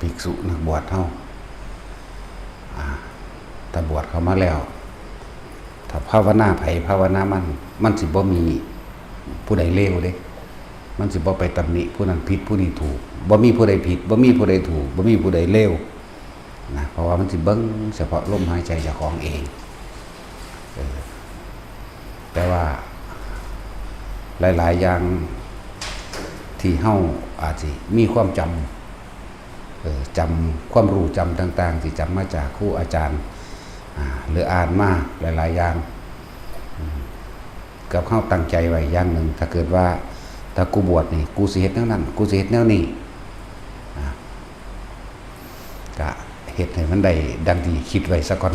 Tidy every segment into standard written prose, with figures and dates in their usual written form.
ภิกษุนักบวชเฮาถ้าบวชเข้ามาแล้วถ้าภาวนาไผภาวนามันสิบ่มีผู้ใดเลวเด้มันสิบ่ไปตำหนิผู้นั้นผิดผู้นี้ถูกบ่มีผู้ใดผิดบ่มีผู้ใดถูกบ่มีผู้ใดเลวนะเพราะว่ามันสิเบิ่งเฉพาะลมหายใจเจ้าของเองแต่ว่าหลายๆอย่างที่เฮาอาจสิมีความจำความรู้จำต่างๆที่จำมาจากครูอาจารย์หรืออ่านมาหลายๆอย่างกับเฮาตั้งใจไว้อย่างหนึ่งถ้าเกิดว่าถ้ากูบวชนี่กูสิเฮ็ดแนวนั้นกูสิเฮ็ดแนวนี้ก็เฮ็ดให้มันได้ดังที่คิดไว้ซะก่อน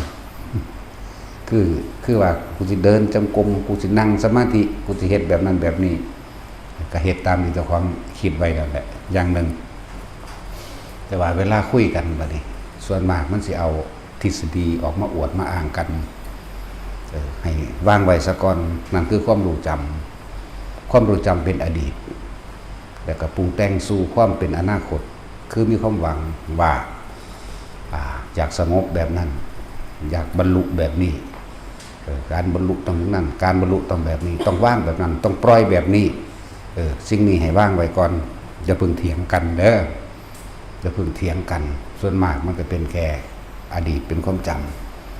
คือว่ากูสิเดินจงกรมกูสินั่งสมาธิกูสิเฮ็ดแบบนั้นแบบนี้ก็เฮ็ดตามที่เจ้าของคิดไว้แล้วแหละอย่างหนึ่งแต่ว่าเวลาคุยกันบัดนี้ส่วนมากมันสิเอาทฤษฎีออกมาอวดมาอ้างกันให้วางไว้ซะก่อนนั่นคือความรู้จำเป็นอดีตแล้วก็ปรุงแต่งสู่ความเป็นอนาคตคือมีความหวังว่าอยากสงบแบบนั้นอยากบรรลุแบบนี้การบรรลุต้องนั้นการบรรลุต้องแบบนี้ต้องว่างแบบนั้นต้องปล่อยแบบนี้สิ่งนี้ให้ว่างไว้ก่อนอย่าเพิ่งเถียงกันเด้ออย่าเพิ่งเถียงกันส่วนมากมันก็เป็นแค่อดีตเป็นความจ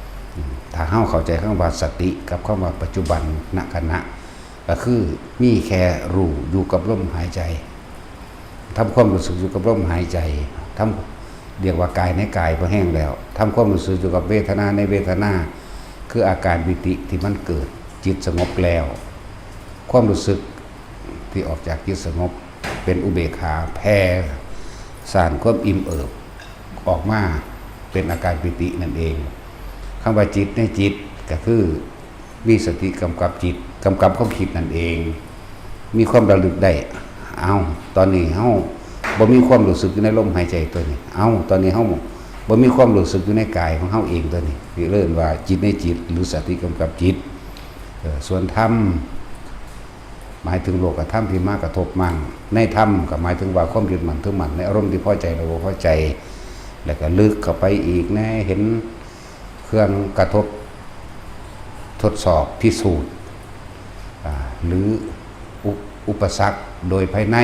ำถ้าเฮาเข้าใจคำว่าสติกับคำว่าปัจจุบันณขณะก็คือมีแค่รู้อยู่กับลมหายใจทำความรู้สึกอยู่กับลมหายใจทำเรียกว่ากายในกายพอแห้งแล้วทำความรู้สึกอยู่กับเวทนาในเวทนาคืออาการวิติที่มันเกิดจิตสงบแล้วความรู้สึกที่ออกจากจิตสงบเป็นอุเบกขาแผ่สานความอิ่มเอิบออกมาเป็นอาการปิตินั่นเองคำว่าจิตในจิตก็คือมีสติกำกับจิตกำกับความคิดนั่นเองมีความระลึกได้ตอนนี้เฮาบ่มีความรู้สึกอยู่ในลมหายใจตัวนี้ตอนนี้เฮาบ่มีความรู้สึกอยู่ในกายของเฮาเองตัวนี้เรียกว่าจิตในจิตหรือสติกำกับจิตส่วนธรรมหมายถึงโลกธรรมที่มากระทบมั่งในธรรมก็หมายถึงว่าความยึดมั่นถือมั่นในอารมณ์ที่พอใจหรือบ่พอใจแล้วก็ลึกเข้าไปอีกนะเห็นเครื่องกระทบทดสอบพิสูจน์หรืออุปสรรคโดยภายใน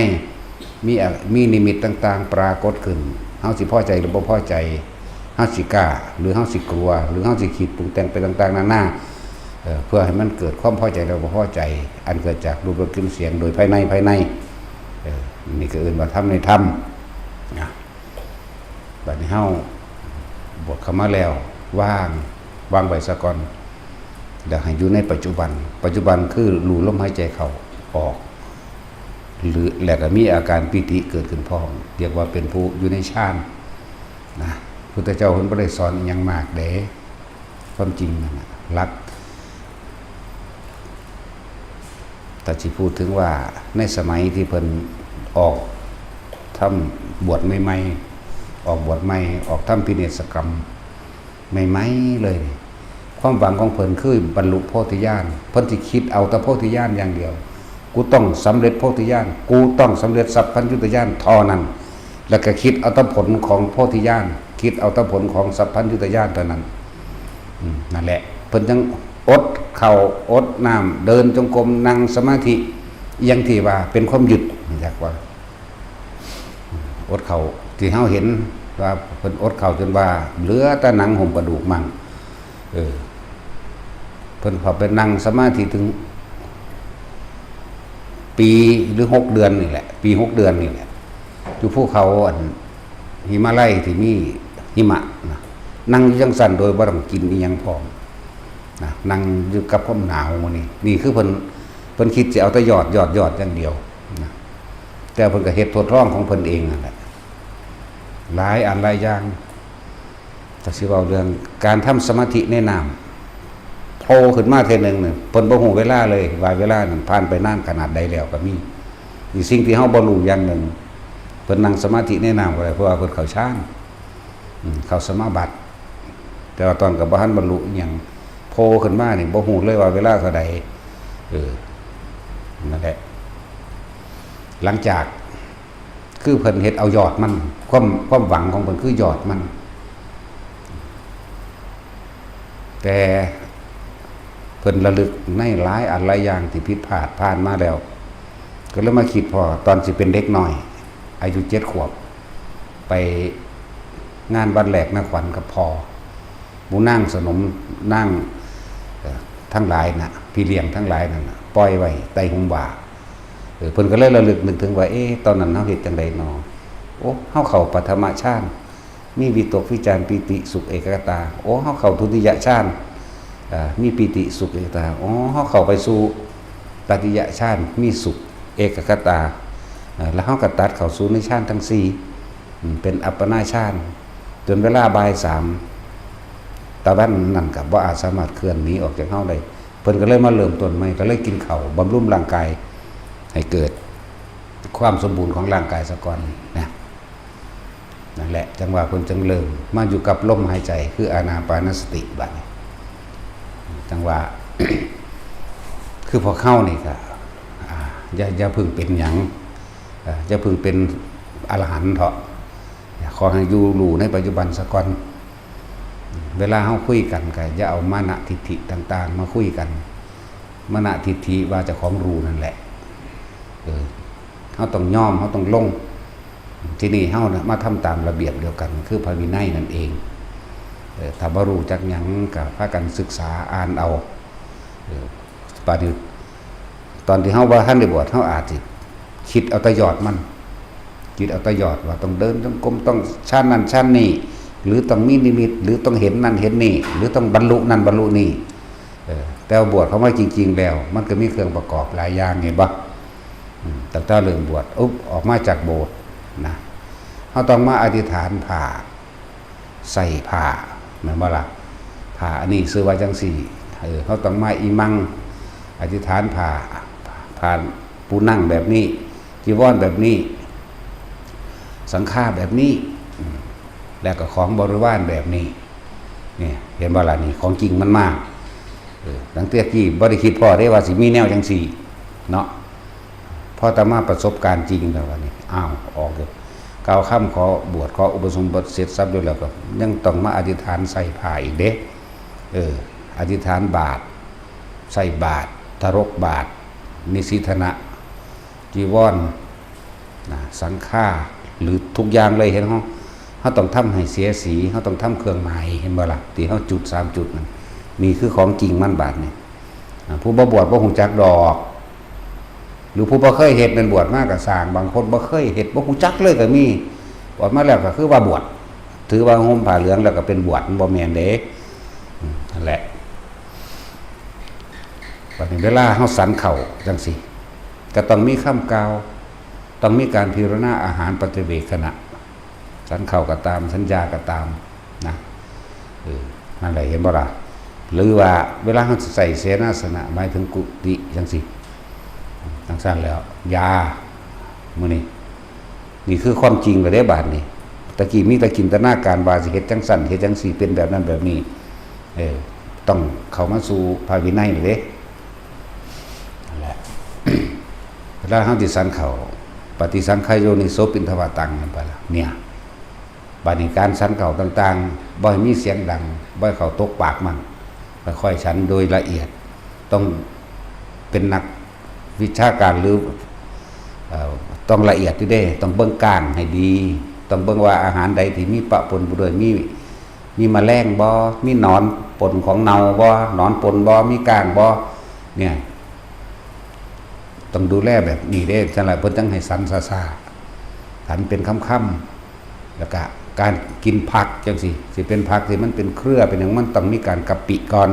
มีนิมิตต่างๆปรากฏขึ้นเฮาสิพอใจหรือบ่พอใจเฮาสิกล้าหรือเฮาสิกลัวหรือเฮาสิคิดปรุงแต่งไปต่างๆนานาเพื่อให้มันเกิดความพอใจหรือบ่พอใจอันเกิดจากรูปรสกลิ่นเสียงโดยภายในนี่ก็เอิ้นว่าธรรมในธรรมบัดนี้เฮาบวชเข้ามาแล้ววางไว้ซะก่อนแล้วให้อยู่ในปัจจุบันคือรู้ลมหายใจเข้าออกหรือแล้วก็มีอาการปิติเกิดขึ้นพร้อมเรียกว่าเป็นผู้อยู่ในฌานนะพุทธเจ้าเพิ่นบ่ได้สอนหยังมากเด้ความจริงนั่นน่ะหลักแต่สิพูดถึงว่าในสมัยที่เพิ่นออกทำบวชใหม่ๆออกบวชใหม่ออกทำพิเนศกรรมใหม่ๆเลยความหวังของเพิ่นคือบรรลุโพธิญาณเพิ่นสิคิดเอาแต่โพธิญาณอย่างเดียวกูต้องสำเร็จโพธิญาณกูต้องสำเร็จสัพพัญญุตญาณเท่านั้นแล้วก็คิดเอาแต่ผลของโพธิญาณคิดเอาแต่ผลของสัพพัญญุตญาณเท่านั้นนั่นแหละเพิ่นจังอดเข่าอดน้ำเดินจงกรมนั่งสมาธิอย่างที่ว่าเป็นความหยุดอยากว่าอดเข่าที่เฮาเห็นว่าเพิ่นอดเข่าจนว่าเหลือแต่หนังห่มกระดูกมั่งเพิ่นพอไปนั่งสมาธิถึงปีหรือ6 เดือนนี่แหละปี6 เดือนนี่แหละอยู่ภูเขาหิมาลัยที่มีหิมะนั่งอยู่จังซั่นโดยบ่ต้องกินอีหยังพร้อมนั่งอยู่กับความหนาวนี่คือเพิ่นคิดจะเอาแต่ยอดอย่างเดียวแต่เพิ่นก็เฮ็ดทดลองของเพิ่นเองนั่นแหละหลายอันหลายอย่างแต่สิเว้าเรื่องการทำสมาธิในน้ำโผล่ขึ้นมาเทื่อนึงเนี่ยเพิ่นบ่ฮู้เวลาเลยว่าเวลานั้นผ่านไปนานขนาดใดแล้วก็มีสิ่งที่เฮาบ่รู้อย่างหนึ่งเพิ่นนั่งสมาธิในน้ำก็ได้เพราะว่าเพิ่นเข้าฌานเข้าสมาบัติแต่ว่าตอนก็บ่ทันบรรลุอิหยังโผล่ขึ้นมานี่บ่ฮู้เลยว่าเวลาเท่าใดนั่นแหละหลังจาก คือเพิ่นเฮ็ดเอายอดมันความหวังของเพิ่นคือยอดมันแต่เพิ่นระลึกในหลายอันหลายอย่างที่ผิดพลาดผ่านมาแล้วก็เลยมาคิดพอตอนสิเป็นเด็กน้อยอายุ7 ขวบไปงานวันแรกนักขวัญกับพ่อหมู่นั่งสนมนั่งทั้งหลายน่ะพี่เลี้ยงทั้งหลายนั่นน่ะปล่อยไว้ใต้หุมบ่าเพิ่นก็เลยระลึกนึกถึงว่าตอนนั้นเฮาเฮ็ดจังได๋น้อโอ้เฮาเข้าปฐมฌานมีวิตกวิจารปิติสุขเอกคตาโอ้เฮาเข้าทุติยฌานมีปิติสุขเอกคตาอ๋อเฮาเข้าไปสู่ตติยฌานมีสุขเอกคตาแล้วเฮาก็ตัดเข้าสู่ในฌานทั้ง4เป็นอัปปนาฌานจนเวลาบ่าย3ตะวันนั่นก็บ่อาจสามารถเคลื่อนหนีออกจากเฮาได้เพิ่นก็เลยมาเริ่มต้นใหม่ก็เลยกินข้าวบำรุงร่างกายให้เกิดความสมบูรณ์ของร่างกายซะก่อนนะนั่นแหละจังหวะเพิ่นจึงเริ่มมาอยู่กับลมหายใจคืออานาปานสติบัดนี้จังหวะ คือพอเข้านี่ก็อย่าเพิ่งเป็นหยังอย่าเพิ่งเป็นอรหันต์เถาะขอให้อยู่รู้ในปัจจุบันซะก่อนเวลาเฮาคุยกันก็อย่าเอามานะทิฏฐิต่างๆมาคุยกันมานะทิฏฐิว่าเจ้าของรู้นั่นแหละเฮาต้องยอมเฮาต้องลงที่นี่เฮานะมาทำตามระเบียบเดียวกันคือพระวินัยนั่นเองถ้าบ่รู้จักหยังก็พากันศึกษาอ่านเอาปานนี้ตอนที่เฮาบ่ทันได้บวชเฮาอาจสิคิดเอาแต่ยอดมันคิดเอาแต่ยอดว่าต้องเดินจงกรมต้องชาตินั้นชาตินี้หรือต้องมีนิมิตหรือต้องเห็นนั่นเห็นนี่หรือต้องบรรลุนั่นบรรลุนี่แต่บวชเขาว่าจริงๆแล้วมันก็มีเครื่องประกอบหลายอย่างไงบ่ตั้งแต่เริ่มบวชออกมาจากโบสถ์นะเขาต้องมาอธิษฐานผ้าใส่ผ้าแม่นบ่ล่ะผ้าอันนี้ซื้อว่าจังสี่เขาต้องมาอีมังอธิษฐานผ้าปูนั่งแบบนี้จีวรแบบนี้สังฆาแบบนี้แล้วก็ของบริวารแบบนี้เนี่ยเห็นบ่ล่ะนี่ของจริงมันมากตั้งแต่กี้บ่ได้คิดพอได้ว่าสิมีแนวจังสี่เนาะพอตมาประสบการณ์จริงแล้วว่านี่อ้าวออกเลยกล่าวคำขอบวชขออุปสมบทเสร็จสับด้วยแล้วก็ยังต้องมาอธิษฐานใส่ผ้าอีกเด้อธิษฐานบาตรใส่บาตรทรกบาตรนิสิธนะจีวรสังฆาหรือทุกอย่างเลยเห็นเขาต้องทำให้เสียสีเขาต้องทำเครื่องหมายเห็นบ่ล่ะที่เขาจุด3 จุดนั่นนี่คือของจริงมันบาตรนี่ผู้บ่บวชบ่ฮู้จักดอกหรือผู้บ่เคยเฮ็ดเป็นบวชมากก็สร้างบางคนบ่เคยเฮ็ดบ่ฮู้จักเลยก็มีบวชมาแล้วก็คือว่าบวชถือว่าห่มผ้าเหลืองแล้วก็เป็นบวชบ่แม่นเด้นั่นแหละบัดนี้เวลาเฮาสันเข้าจังซี่ก็ต้องมีคำกล่าวต้องมีการพิจารณาอาหารปฏิเวขณะสันเข้าก็ตามสัญญาก็ตามนะนั่นแหละเห็นบ่ล่ะหรือว่าเวลาเราใส่เสนาสนะหมายถึงกุฏิจังสิจังซั่นแล้วยามื้อนี้นี่คือความจริงเลยเด้บาดนี้ตะกี้มีแต่จินตนาการว่าสิเฮ็ดจังซั่นเฮ็ดจังซี่เป็นแบบนั้นแบบนี้ต้องเข้ามาสู่พระวินัยนี่เด้นั่นแหละ เวลาเฮาสิสันเข้าปฏิสังขายโยนิโสปินทวาตังนั่นไปล่ะเนี่ยบาดนี้การสันเข้าต่างๆบ่ให้มีเสียงดังบ่ให้เข้าตกปากมันค่อยๆฉันโดยละเอียดต้องเป็นนักวิชาการหรือต้องละเอียดที่ได้ต้องเบิ่งก้างให้ดีต้องเบิ่งว่าอาหารใดที่มีปะปนบ่ด้วยมีแมลงบ่มีหนอนปนของเน่าบ่หนอนปนบ่มีก้างบ่เนี่ยต้องดูแลแบบนี้เด้จังไรเพิ่นจังให้สันซ่าๆสันเป็นค่ำๆแล้วก็การกินผักจังสิเป็นผักที่มันเป็นเครือเป็นอย่างมันต้องมีการกะปิก่อน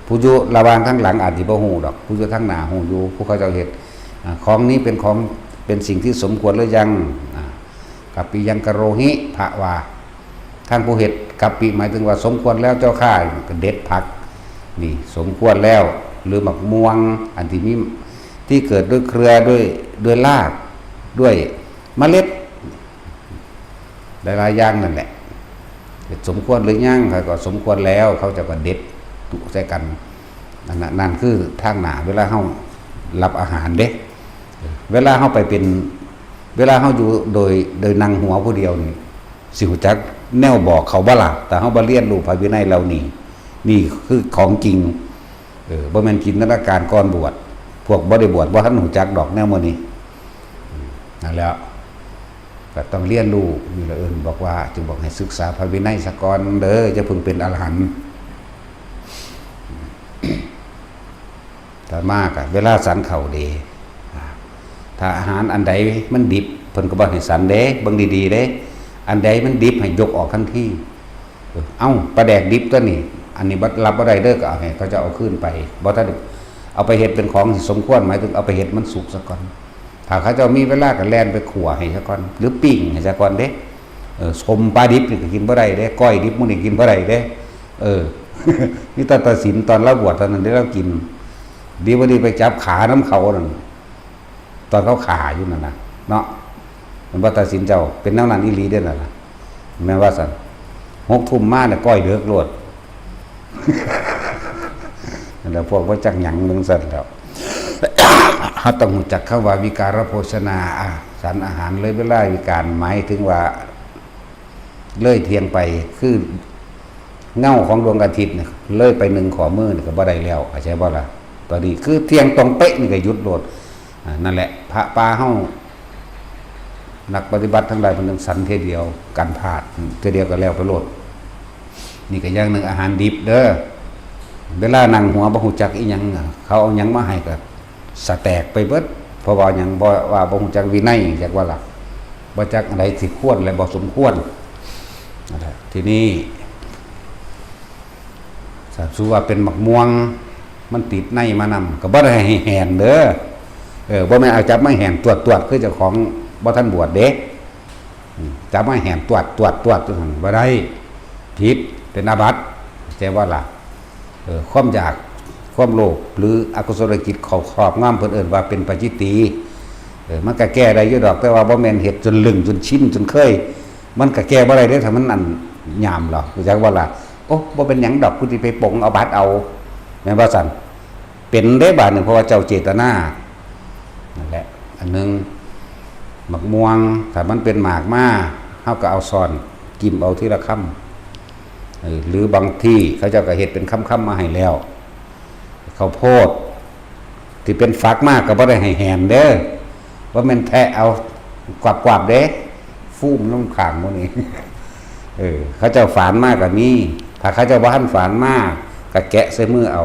ผู้อยู่ระหว่างทั้งหลังอาจสิบ่ฮู้ดอกผู้อยู่ทั้งหน้าฮู้อยู่ผู้เขาเจ้าเฮ็ดของนี้เป็นของเป็นสิ่งที่สมควรหรือยังกะปิยังกะโรหิพระว่าท่านผู้เฮ็ดกะปิหมายถึงว่าสมควรแล้วเจ้าข้าก็เด็ดผักนี่สมควรแล้วหรือหมักม่วงอันที่มีที่เกิดด้วยเครือด้วยรากด้วยเมล็ดหลายๆอย่างนั่นแหละสมควรหรือยังก็สมควรแล้วเขาจะก็เด็ดตุใส่กันนั่นคือทางหน้าเวลาเฮารับอาหารเด้เวลาเฮาไปเป็น เวลาเขาอยู่โดยนั่งหัวผู้เดียวนี่สิหูจักแนวบอกเขาบ่ล่ะแต่เขาบ่เรียนรู้พระวินัยเรานี่คือของจริงบ่แม่นจินตนาการก่อนบวชพวกบ่ได้บวชบ่ทันหูจักดอกแนวมื้อนี้นั่นแล้วก็ต้องเรียนรู้นี่ละบอกว่าจึงบอกให้ศึกษาพระวินัยซะก่อนเด้อจะพึงเป็นอรหันต์ถ้ามากเวลาสันเข่าเดถ้าอาหารอันใดมันดิบเพิ่นก็บอกให้สันเด้เบิ่งดีๆเด้อันใดมันดิบให้ยกออกทันทีเอ้าปลาแดกดิบตัวนี้อันนี้รับบ่ได้เด้อก็เอาให้เขาจะเอาขึ้นไปบ่ทันเอาไปเฮ็ดเป็นของที่สมควรหมายถึงเอาไปเฮ็ดมันสุกซะก่อนถ้าเขาจะมีเวลาก็แล่นไปขั่วให้ซะก่อนหรือปิ้งให้ซะก่อนเด้สมปลาดิบนี่ก็กินบ่ได้เด้ก้อยดิบมื้อนี้กินบ่ได้เด้นี่ตอนตัดสินตอนเราบวชตอนนั้นได้เรากินดีบ่ดีไปจับขาน้ำเขานั่นตอนเขาขาอยู่นั่นน่ะเนาะมันว่าตัดสินเจ้าเป็นแนวนั้นอีหลีเด้อนั่นล่ะแม่ว่าซั่น6 ทุ่มมาเนี่ยก้อยเดือกโลดนั่นแหละพวกบ่จักหยังมึงซั่นแล้วเฮาต้องรู้จักคำว่าวิการโภชนาสารอาหารเลยเวลาวิการหมายถึงว่าเลยเที่ยงไปคือเงาของดวงอาทิตย์เนี่ยเลยไป1 ขอมือนี่ก็บ่ได้แล้วเข้าใจบ่ล่ะตอนนี้คือเที่ยงตรงเป๊ะนี่ก็หยุดโลดนั่นแหละพระป่าเฮานักปฏิบัติทั้งหลายมันต้องสันเทเดียวกันพลาดเทเดียวก็แล้วไปโลดนี่ก็อย่างหนึ่งอาหารดิบเด้อเวลานั่งหัวบ่ฮู้จักอีหยังเขาเอาหยังมาให้ก็สะแตกไปเบิดเพราะว่าหยังบ่ว่าบ่ฮู้จักวินัยจักว่าล่ะบ่จักอะไรสิควรและบ่สมควรนั่นแหละทีนี้ถ้าสู้ว่าเป็นหมักม่วงมันติดในมานำก็บ่ได้ให้แหนเด้อบ่แม่นเอาจับมาแหนตรวจคือเจ้าของบ่ทันบวชเด้จับมาแหนตรวจจังซั่นบ่ได้ผิดเป็นอาบัติแต่ว่าล่ะความอยากความโลภหรืออกุศลจิตเขาครอบงำเพิ่นเอิ้นว่าเป็นปาจิตติมันก็แก้ได้อยู่ดอกแต่ว่าบ่แม่นเฮ็ดจนลึงจนชินจนเคยมันก็แก้บ่ได้เด้ถ้ามันอันยามหรอกรู้จักว่าล่ะโอ้บ่เป็นหยังดอกกูสิไปปงเอาบัตรเอาแม่นว่าซั่นเป็นได้บาดนึงเพราะว่าเจ้าเจตนานั่นแหละอันนึงหมักม่วงถ้ามันเป็นหมากมาเฮาก็เอาซ่อนกิมเอาทีละคำหรือบางที่เขาเจ้าก็เฮ็ดเป็นคำๆมาให้แล้วข้าวโพดที่เป็นฝักมากก็บ่ได้ให้แหนเด้อว่าแม่นแทะเอากวาดๆเด้ฟูมน้ำข้างหมู่นี้เขาเจ้าฝานมากก็มีถ้าเขาเจ้าบ่ทันฝานมากก็แกะใส่มือเอา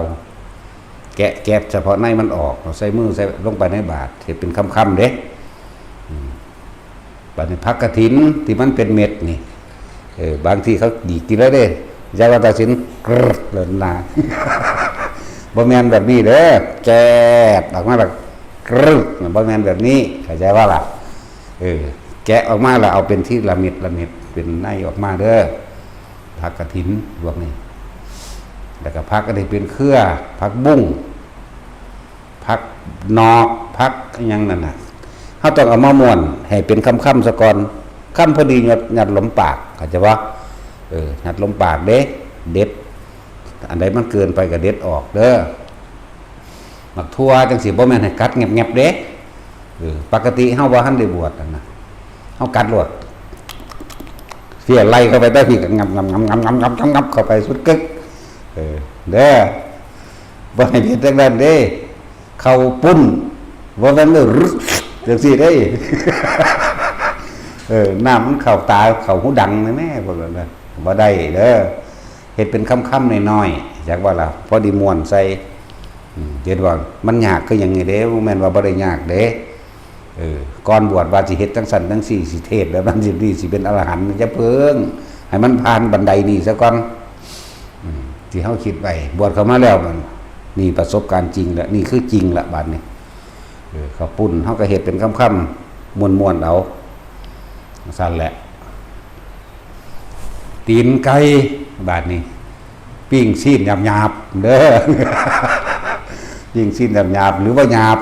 แกะเฉพาะในมันออกใส่มือใส่ลงไปในบาตรเฮ็ดเป็นคำๆเด้บาดนี้ผักกฐินที่มันเป็นเม็ดนี่บางทีเขาดีกินแล้วเด้ยาวัตสินกรึดเลยนะบ่แม่นแบบนี้เด้อแกะออกมาแบบกรึดบ่แม่นแบบนี้เข้าใจว่าล่ะแกะออกมาแล้วเอาเป็นที่ละเม็ดเป็นในออกมาเด้อผักกฐินพวกนี้แล้วก็ผักก็ได้เป็นเครือผักบุ้งผักนอกผักหยังนั่นน่ะเฮาต้องเอามาม่วนให้เป็นคำๆซะก่อนคำพอดีหยัดลมปากเข้าใจว่าหยัดลมปากเด้เด็ดอันใดมันเกินไปก็เด็ดออกเด้อหมักทั่วจังสิบ่แม่นให้กัดแงบๆเด้ปกติเฮาบ่ทันได้บวชนั่นน่ะเฮากัดโลดเสียไล่เข้าไปได้พี่ก็งับเข้าไปสุดกึกเด้อบ่ให้เฮ็ดจังนั้นเด้เข้าปุ้นบ่แม่นเด้อจังซี่เด้น้ำมันเข้าตาเข้าหูดังแม่พวกนั้นบ่ได้เด้อเฮ็ดเป็นค่ำๆน้อยๆจักว่าล่ะพอดีม่วนใส่เฮ็ดว่ามันยากคือหยังนี่เด้บ่แม่นว่าบ่ได้ยากเด้ก่อนบวชว่าสิเฮ็ดจังซั่นจังซี่สิเทศแล้วมันสิเป็นอรหันต์จะเพิ่งให้มันผ่านบันไดนี้ซะก่อนที่เฮาคิดไว้บวชเข้ามาแล้วมันนี่ประสบการณ์จริงแล้วนี่คือจริงละบัดนี้ข้าวปุ้นเฮาก็เฮ็ดเป็นค่ำๆม่วนๆเอาสั่นแหละตีนไก่บาดนี้ปิ้งซีนหยาบๆเด้อ ปิ้งซีนหยาบๆหรือว่าหยาบ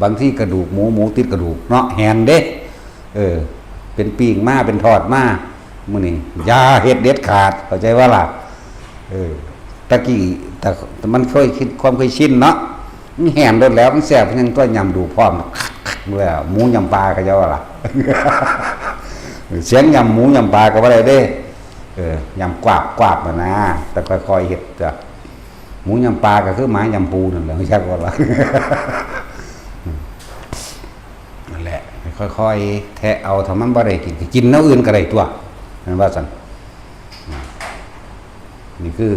บางที่กระดูกหมูติดกระดูกเนาะแหนเด้เป็นปิ้งมาเป็นทอดมามื้อนี้อย่าเฮ็ดเด็ดขาดเข้าใจว่าล่ะตะกี้แต่มันเคยคิดความเคยชินเนาะมันแหนโดนแล้วมันแซ่บยังตัวยำดูพร้อม เมื่อหมูยำปลาก็จะว่าล่ะ เสียงยำหมูยำปลาก็ว่าได้เด้ยำกวาบกวาบมานะแต่ค่อยๆเห็ดจ้ะหมูยำปลาก็คือหมายำปูนั่นแหละไม่ใช่ว่าล่ะ นั่นแหละค่อยๆแทะเอาทำมันบ่ได้กินน้ำอื่นก็ได้ตัวนั่นว่าสั่นนี่คือ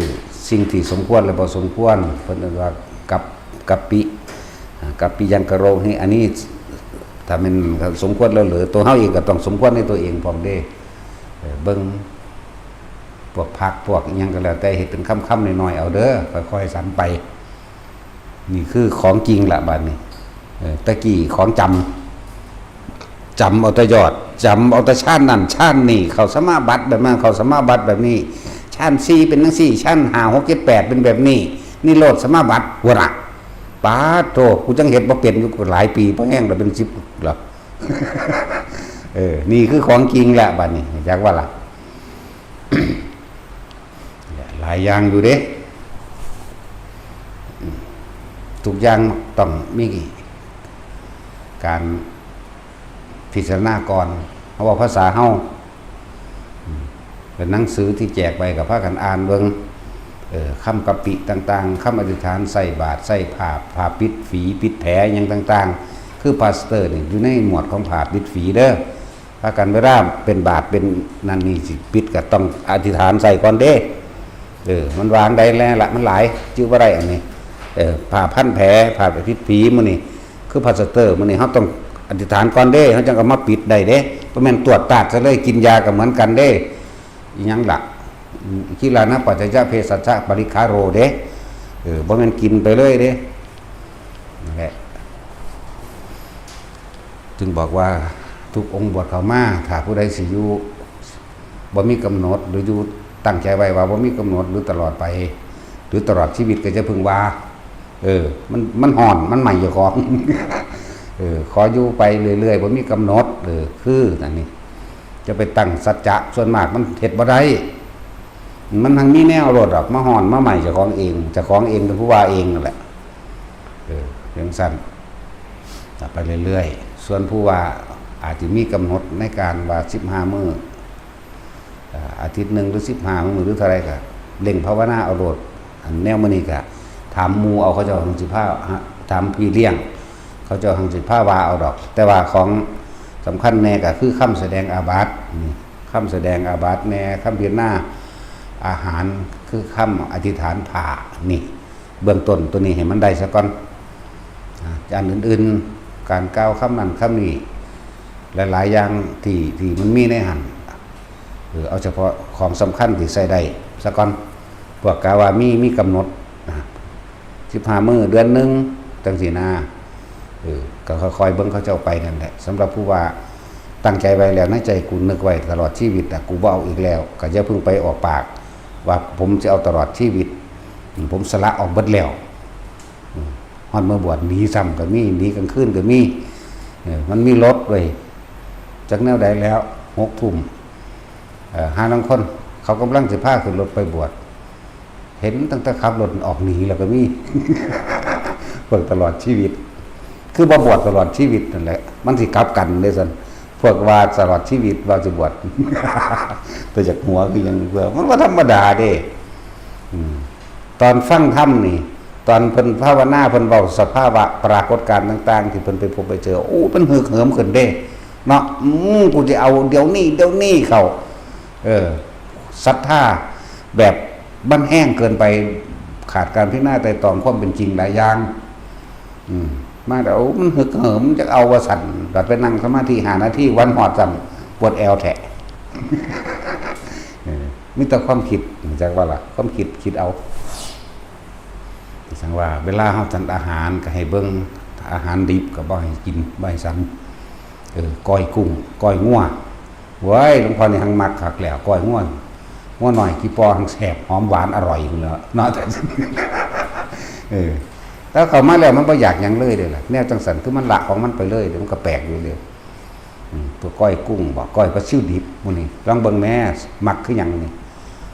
สิ่งที่สมควรและบ่สมควรเพิ่นเรียกว่ากัปปิยังกะโรนี่อันนี้ถ้ามันสมควรแล้วหรือตัวเฮาเองก็ต้องสมควรในตัวเองพร้อมเด้เบิ่งพวกผักพวกอิหยังก็แล้วแต่เฮ็ดเป็นค่ำๆน้อยๆเอาเด้อค่อยๆสันไปนี่คือของจริงละบัดนี้ตะกี้ของจำเอาแต่ยอดจำเอาแต่ชาตินั่นชาตินี่เขาสมาบัติแบบนั้นเขาสมาบัติแบบนี้ชาติ4เป็นจังซี่ชาติ5 6 7 8เป็นแบบนี้นี่โลดสมาบัติหัวหน้าป้าโตกูจังเฮ็ดบ่เป็นอยู่หลายปีบ่แห้งแล้วเป็น10หรอ นี่คือของจริงแหละบัดนี้จักว่าล่ะ หลายอย่างอยู่เด้ทุกอย่างต้องมีการพิจารณาก่อนเพราะว่าภาษาเฮาเป็นหนังสือที่แจกไปกับพากันอ่านเบิ่งคำกะปิต่างๆคำอธิษฐานใส่บาตรใส่ผ้าปิดฝีปิดแผลอย่างต่างๆคือพาสเตอร์นี่อยู่ในหมวดของผ้าปิดฝีเด้อพากันเวลาเป็นบาตรเป็นนั่นนี่สิปิดก็ต้องอธิษฐานใส่ก่อนเด้มันวางได้แล้วละมันหลายชื่อว่าไรอันนี้ผ่าพันแผลผ่าพิษผีมื้อนี่คือพาสเตอร์มื้อนี่เฮาต้องอธิษฐานก่อนเด้เฮาจังเอามาปิดได้เด้บ่แม่นตรวจตาดซะเลยกินยาก็เหมือนกันเด้อีหยังล่ะกิลานะปัจจยะเภสัชชะปริคาโรเด้บ่แม่นกินไปเลยเด้นั่นแหละจึงบอกว่าทุกองค์บวชเข้ามาถ้าผู้ใดสิอยู่บ่มีกำหนดหรืออยู่ตั้งใจไว้ว่าบ่มีกำหนดหรือตลอดไปหรือตลอดชีวิตก็จะพึงว่ามันห่อนมันใหม่อยู่ของ ขออยู่ไปเรื่อยๆบ่มีกำหนดคืออันนี้จะไปตั้งสัจจะส่วนมากมันเฮ็ดบ่ได้มันทางมีแนวโลดดอกมาห่อนมาใหม่เจ้าของเองเป็นผู้ว่าเองนั่นแหละเรื่องสั้นไปเรื่อยๆส่วนผู้ว่าอาจจะมีกำหนดในการว่า15มื้ออาทิตย์นึงหรือ15มื้อหรือเท่าไรก็เล่งภาวนาเอาโลดอันแนวมื้อนี้ก็ถามหมู่เอาเขาเจ้าหังสิพาถามพี่เลี้ยงเขาเจ้าหังสิพาวาเอาดอกแต่ว่าของสำคัญแน่ก็คือคำแสดงอาบัติคำแสดงอาบัติแน่คำพิจารณาอาหารคือคำอธิษฐานผ่านี่เบื้องต้นตัวนี้เห็นมันได้ซะก่อนอันอื่นๆการก้าวคำนั้นคำนี้หลายๆอย่างที่มันมีในหันเอาเฉพาะของสำคัญที่ใส่ได้ซะก่อนพวกกาวามีกำหนด15 มื้อเดือนนึงจังสีนาก็ค่อยๆเบิ่งเขาเจ้าไปนั่นแหละสำหรับผู้ว่าตั้งใจไว้แล้วในใจกูนึกไว้ตลอดชีวิตกูบ่เอาอีกแล้วก็อย่าเพิ่งไปออกปากว่าผมจะเอาตลอดชีวิตผมสละออกเบิดแล้วฮอดเมื่อบวชหนีซ้ำก็มีหนีกลางคืนก็มีมันมีรถด้วยจากแนวใดแล้ว6 ทุ่มหาบางคนเขากำลังสิพาขึ้นรถไปบวชเห็นตั้งแต่ขับรถออกหนีแล้วก็มี เพิ่งตลอดชีวิตคือบ่บวชตลอดชีวิตนั่นแหละมันสิกลับกันเด้ซั่นพวกว่าตลอดชีวิตว่าสิบวช ตัวจากหัวคือยังเบื่อมันว่าธรรมดาเด้ตอนฟังธรรมนี่ตอนเพิ่นภาวนาเพิ่นเว้าสภาวะปรากฏการณ์ต่างๆที่เพิ่นไปพบไปเจอโอ้มันฮึกเหิมขึ้นเด้เนาะกูจะเอาเดี๋ยวนี้เข้าศรัทธาแบบบั้นแห้งเกินไปขาดการพิจารณาไตร่ตรองความเป็นจริงหลายอย่างมาเดี๋ยวมันฮึกเหิมจะเอาว่าสั่นดัดไปนั่งสมาธิ5 นาทีวันหอดสั่นปวดแอวแทะมีแต่ความคิดจากว่าล่ะความคิดเอาสังว่าเวลาเฮาฉันอาหารก็ให้เบิ่งอาหารดิบก็บ่ให้กินบ่ให้สั่นก้อยกุ้งก้อยงัวเว้ยหลวงพ่อนี่หังมักคักแล้วก้อยงัวหน่อยกี่ปอหังแซ่บหอมหวานอร่อยพุ่นแล้วเนาะแต่แล้วเข้ามาแล้วมันบ่อยากหยังเลยเด้ล่ะแนวจังซั่นคือมันละของมันไปเลยเดี๋ยวมันก็แปลกอยู่เด้ตัวก้อยกุ้งบ่ก้อยปลาซิวดิบมื้อนี้ลองเบิ่งแม่มักคือหยังนี่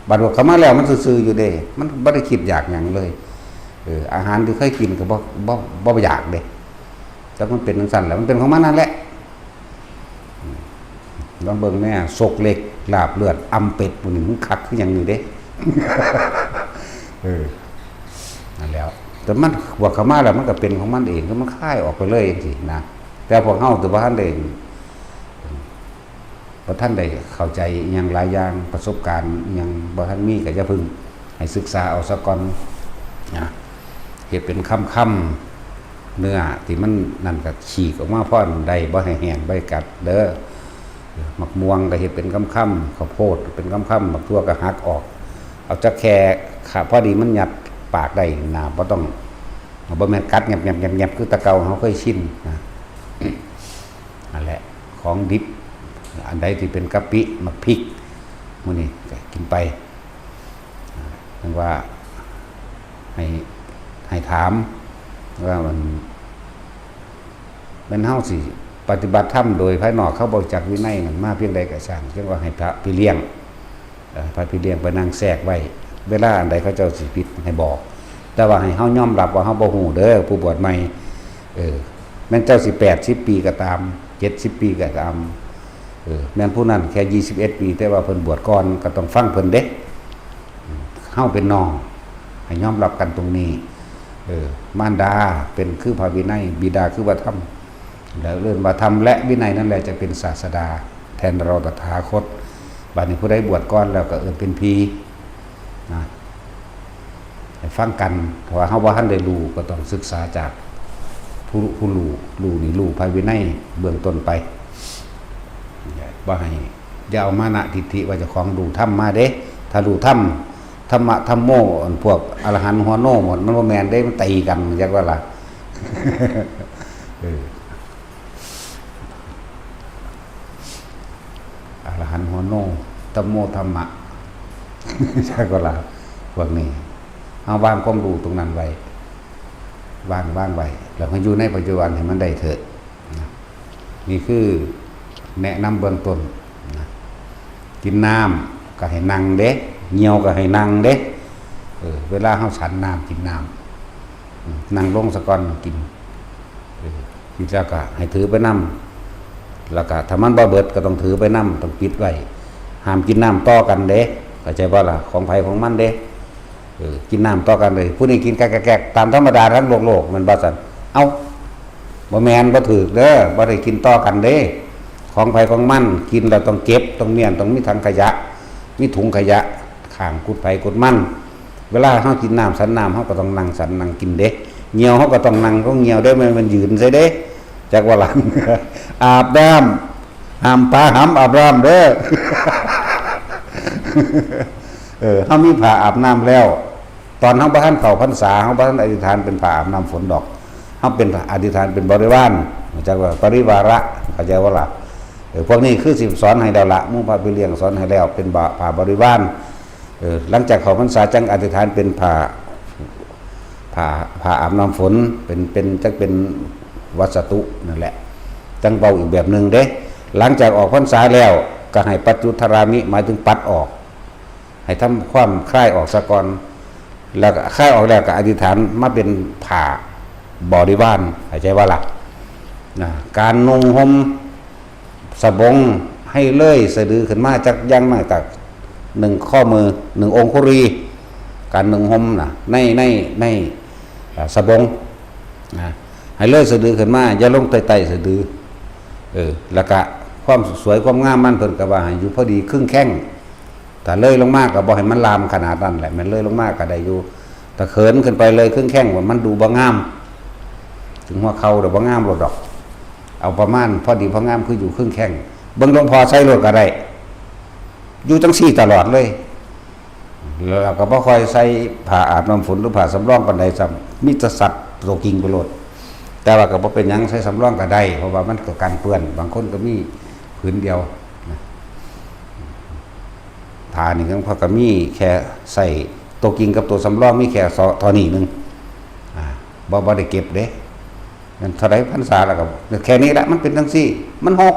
บัดว่าเข้ามาแล้วมันซื่อๆอยู่เด้มันบ่ได้คิดอยากหยังเลยอาหารที่เคยกินก็บ่อยากเด้ แต่มันเป็นจังซั่นแหละมันเป็นของมันนั่นแหละลองเบิ่งแม่ศกเหล็กลาบเลือดอำเป็ดพวกนี้มันคักคือหยังนี่เด้นั่นแล้วแต่มันบวกเข้ามาแล้วมันก็เป็นของมันเองก็มันคายออกไปเลยจังซี่นะแต่พวกเฮาตัวบ่ทันได้บ่ทันได้เข้าใจอิหยังหลายอย่างประสบการณ์อิหยังบ่ทันมีก็อย่าพึ่งให้ศึกษาเอาซะก่อนนะเฮ็ดเป็นค่ำๆเนื้อที่มันนั่นก็ฉีกออกมาพร้อมได้บ่ให้แห้งบ่ให้กัดเด้อหมักม่วงก็เฮ็ดเป็นค่ำๆข้าวโพดเป็นค่ำๆหมักทั่วก็หักออกเอาจักแค่ขาพอดีมันยัดปากได้นะบ่ต้องบ่แม่นกัดแงบๆๆๆคือตะเกาเฮาเคยชินนะนั่นแหละของดิบอันใดที่เป็นกะปิมะพริกมื้อนี้ก็กินไปถึงว่าให้ถามว่ามันเฮาสิปฏิบัติธรรมโดยภายนอกเขาบ่จักวินัยนั่นมาเพียงใดก็ช่างเช่นว่าให้พระพี่เลี้ยงพระพี่เลี้ยงไปนั่งแทรกไว้เวลาอันใดเขาเจ้าสิผิดให้บอกแต่ว่าให้เฮายอมรับว่าเฮาบ่ฮู้เด้อผู้บวชใหม่แม่นเจ้าสิ80ปีก็ตาม70ปีก็ตามแม่นผู้นั้นแค่21ปีแต่ว่าเพิ่นบวชก่อนก็ต้องฟังเพิ่นเด้เฮาเป็นน้องให้ยอมรับกันตรงนี้มารดาเป็นคือพระวินัยบิดาคือพระธรรมแล้วเรื่องพระธรรมและวินัยนั่นแหละจะเป็นศาสดาแทนเราตถาคตบัดนี้ผู้ใดบวชก่อนแล้วก็เป็นพี่นะให้ฟังกันเพราะว่าเฮาบ่ทันได้รู้ก็ต้องศึกษาจากผู้รู้นี่รู้พระวินัยเบื้องต้นไปบ่ให้อย่าเอามานะทิฏฐิว่าเจ้าของรู้ธรรมมาเด้ถ้ารู้ธรรมธรรมะธรรมโมพวกอรหันต์หัวโนหมดมันบ่แม่นได้มันตีกันจักว่าล่ะอรหันต์หัวโนธรรมโมธรรมะจักว่าล่ะพวกนี้เอาวางความรู้ตรงนั้นไว้วางไว้แล้วให้อยู่ในปัจจุบันให้มันได้เถิดนี่คือแนะนำเบื้องต้นกินน้ำก็ให้นั่งเด้เหี่ยวก็ให้นั่งเด้เวลาเฮาฉันน้ำกินน้ำนั่งลงซะก่อนกินแล้วก็ให้ถือไปนำแล้วก็ถ้ามันบ่เบิดก็ต้องถือไปนำต้องปิดไว้ห้ามกินน้ำต่อกันเด้เข้าใจบ่ล่ะของไผของมันเด้กินน้ำต่อกันเลยผู้นี้กินแกะตามธรรมดาทั้งโลกมันบ่ซั่นเอ้าบ่แม่นบ่ถูกเด้อบ่ได้กินต่อกันเด้ของไผของมันกินแล้วต้องเก็บต้องเมียนต้องมีถังขยะมีถุงขยะข้างกุดไผกุดมันเวลาเฮากินน้ำสันน้ำเฮาก็ต้องนั่งสันนั่งกินเด้เหี่ยวเฮาก็ต้องนั่งก็เหี่ยวได้มันยืนใส่เด้จักว่าหลังอาบน้ำห้ามปลาหำอาบน้ำเด้อเฮามีผ้าอาบน้ำแล้วตอนเฮาบ่ทันเข้าพรรษาเฮาบ่ทันอธิษฐานเป็นผ้าอาบน้ำฝนดอกเฮาเป็นอธิษฐานเป็นบริวารจักว่าปริวาระเข้าใจว่าล่ะพวกนี้คือสิสอนให้แล้วละมุ่งพาไปเลี้ยงสอนให้แล้วเป็นผ้าบริวารหลังจากเข้าพรรษาจังอธิษฐานเป็นผ้าอาบน้ำฝนเป็นจักเป็นวัสตุนั่นแหละจังเบาอีกแบบนึงเด้หลังจากออกพรรษาแล้วก็ให้ปัจจุทรามิหมายถึงปัดออกให้ทำความคลายออกซะก่อนแล้วก็คลายออกแล้วก็อธิษฐานมาเป็นผ้าบริวารเข้าใจว่าล่ะการนุ่งห่มสบงให้เลื่อยสะดือขึ้นมาจากยังหน่อยจาก1ข้อมือ1องคุรีการนุ่งห่มในสบงให้เลื่อยสะดือขึ้นมาอย่าลงไต่สะดือแล้วก็ความสวยความงามมันเพิ่นก็ว่าให้อยู่พอดีครึ่งแข้งถ้าเลื่อยลงมากก็บ่ให้มันลามขนาดนั้นแหละมันเลื่อยลงมากก็ได้อยู่ถ้าเขินขึ้นไปเลยครึ่งแข้งว่ามันดูบ่งามถึงหัวเข่าเดี๋ยวบ่งามหรอกดอกเอาประมาณพอดีพองามคืออยู่ครึ่งแข้งเบิ่งหลวงพ่อใส่รถก็ได้อยู่จังซี่ตลอดเลยแล้วก็บ่ค่อยใส่ผ้าอาบน้ำฝนหรือผ้าสำรองปานใดซ้ำมีแต่สัตว์โตกิ่งไปโลดแต่ว่าก็บ่เป็นหยังใช้สำรองก็ได้เพราะว่ามันก็กันเปื้อนบางคนก็มีผืนเดียวผ้านี่ก็ก็มีแค่ใส่โตกิ่งกับตัวสำรองมีแค่เท่านี้นึงบ่ได้เก็บเด้มันเท่าไรพรรษาแล้วก็แค่นี้แหละมันเป็นทั้งสี่มันหก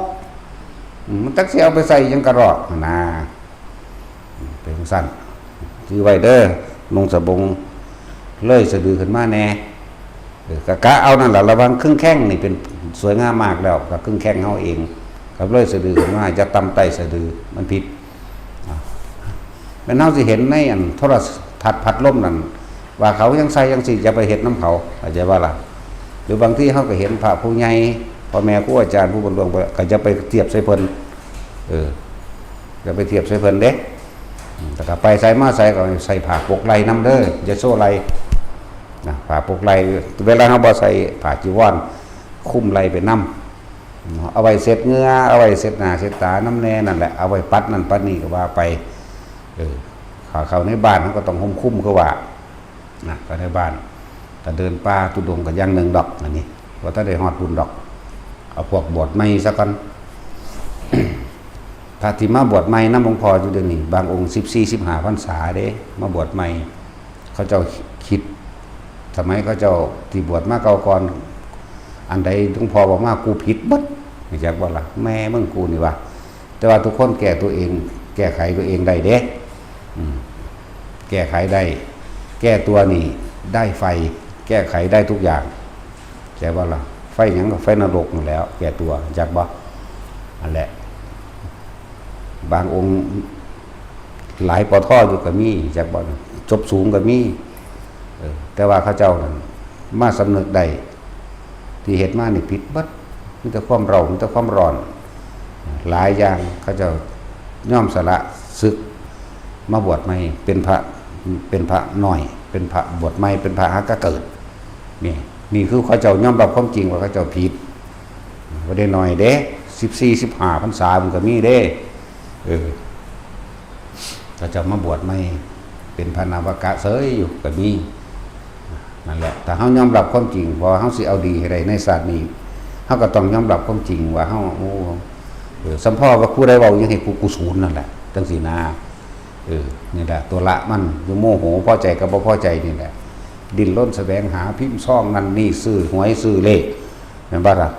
มันจักสิเอาไปใส่ยังกระรอกนะเป็นสั้นคือไว้เด้อลงสบงเลื่อยสะดือขึ้นมาแน่ กะเอานั่นแหละระวังครึ่งแข้งนี่เป็นสวยงามมากแล้วกับครึ่งแข้งเขาเองกับเลยสะดือว่าจะตำไตสะดือมันผิดเป็นเฮาสิเห็นในอันโทรทัศน์พัดลมนั่นว่าเขายังใส่ยังสิจะไปเห็ดน้ำเขาเข้าใจว่าล่ะหรือบางที่เขาก็เห็นพระผู้ใหญ่พ่อแม่ครูอาจารย์ผู้บรรลุก็จะไปเทียบใส่เพิ่นจะไปเทียบใส่เพิ่นเด้แต่ก็ไปใส่มาใส่ก็ใส่ผ้าปกไหล่นำเด้อจะโซ่ไหล่นะผ้าปกไหล่เวลาเขาบ่ใส่ผ้าจีวรคุ้มไหล่ไปนำเอาไว้เสร็จเงื้อเอาไว้เสร็จหน้าเสร็จตาน้ำแน่นั่นแหละเอาไว้ปัดนั่นปัดนี่ก็ว่าไปเขาในบ้านเขาก็ต้องห่มคุ้มก็ว่านะก็ในบ้านแต่เดินป่าตุดงก็ยังหนึ่งดอกอันนี้ว่าถ้าได้ฮอดบุญดอกเอาพวกบวชใหม่ซะก่อน ถ้าที่มาบวชใหม่น้ำหลวงพ่ออยู่เดือนนี้บางองค์14-15 พรรษาเด้มาบวชใหม่เขาเจ้าคิดสมัยเขาเจ้าที่บวชมาเก่าก่อนอันใดหลวงพ่อบอกว่ากูผิดบัดไม่จักว่าล่ะแม่มึงกูนี่วะแต่ว่าทุกคนแก้ตัวเองแก้ไขตัวเองได้เด้แก้ไขได้แก้ตัวนี่ได้ไฟแก้ไขได้ทุกอย่างแก้ว่าล่ะไฟหยังก็ไฟนรกนั่นแล้วแก้ตัวจักบ่อันแหละบางองค์หลายปอท่ออยู่ก็มีจักบ่จบสูงก็มีแต่ว่าเขาเจ้านั่นมาสำนึกได้ที่เฮ็ดมานี่ผิดบัดมีแต่ความเร่ามีแต่ความร้อนหลายอย่างเขาเจ้าย่อมสละศึกมาบวชใหม่เป็นพระน้อยเป็นพระบวชใหม่เป็นพระหากะเกิดนี่คือเขาเจ้ายอมรับความจริงว่าเขาเจ้าผิดบ่ได้น้อยเด้14-15 พรรษามันก็มีเด้เขาเจ้ามาบวชใหม่เป็นพระนาวกะเสยอยู่ก็มีนั่นแหละแต่เฮายอมรับความจริงเพราะเฮาสิเอาดีให้ได้ในศาสตร์นี้เฮาก็ต้องยอมรับความจริงว่าเฮาสัมพ่อว่าผู้ใดเว้ายังให้กูศูนย์นั่นแหละจังซี่นะนี่แหละตัวละมันอยู่โมโหพอใจกับบ่พอใจนี่แหละดิ้นรนแสวงหาพิมพ์ซ่องนั่นนี่ซื้อหวยซื้อเลขแม่นบ่ล่ะ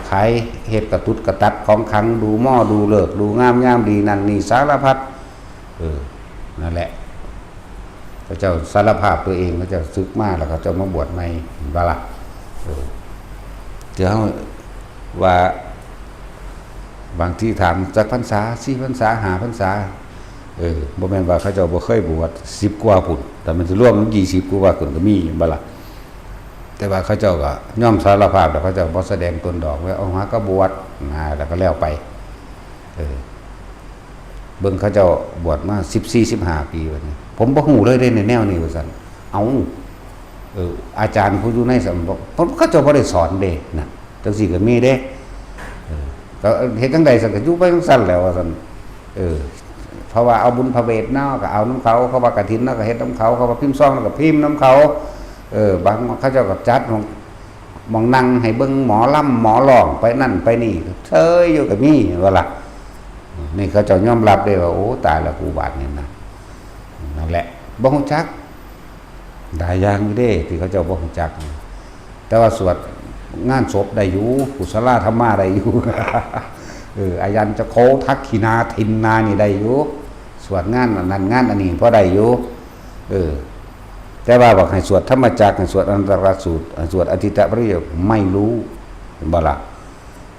ขายเฮ็ดกระตุดกระตัดของขังดูหม้อดูเลิกดูงามยามดีนั่นนี่สารพัดนั่นแหละพระเจ้าสารภาพตัวเองพระเจ้าศึกมาแล้วเขาเจ้ามาบวชใหม่บ่ล่ะเจ้าว่าบางที่ถามจักพรรษา4 พรรษา5 พรรษาบ่แม่นว่าเขาเจ้าบ่เคยบวช10 กว่าพุ่นแต่มันสิรวม20 กว่าคนก็มีบ่ล่ะแต่ว่าเขาเจ้าก็ยอมสารภาพแล้วเขาเจ้าบ่แสดงตนดอกว่าเอาหาก็บวชแล้วก็แล้วไปเบิ่งเขาเจ้าบวชมา14-15 ปีว่านี่ผมบ่ฮู้เลยในแนวนี้ว่าซั่นเอาอาจารย์ผู้อยู่ในสำนักผมเขาเจ้าบ่ได้สอนเด้นะจังซี่ก็มีเด้ก็เฮ็ดจังได๋ซั่นก็อยู่ไปจังซั่นแล้วว่าซั่นเพราะว่าเอาบุญพระเวทเนาะก็เอาน้ำเขาว่ากฐินเนาะก็เฮ็ดน้ำเขาว่าพิมพ์ซองก็พิมพ์น้ำเขาบางเขาเจ้าก็จัดมองนั่งให้เบิ่งหมอล่ำหมอร้องไปนั่นไปนี่เฉยอยู่ก็มีว่าล่ะนี่เขาเจ้ายอมรับได้ว่าโอ้ตายแล้วกูบาดนี่นะนั่นแหละบ่ฮู้จักได้อย่างอยู่เด้ที่เขาเจ้าบ่ฮู้จักแต่ว่าสวดงานศพได้อยู่กุศลธรรมะได้อยู่ อายันจะโคทักขินาทินนานี่ได้อยู่สวดงานนั้นงานอันนี้พอได้อยู่แต่ว่าบอกให้สวดธรรมจักรให้สวดอนันตรสูตรสวดอธิตปริยไม่รู้บ่ล่ะ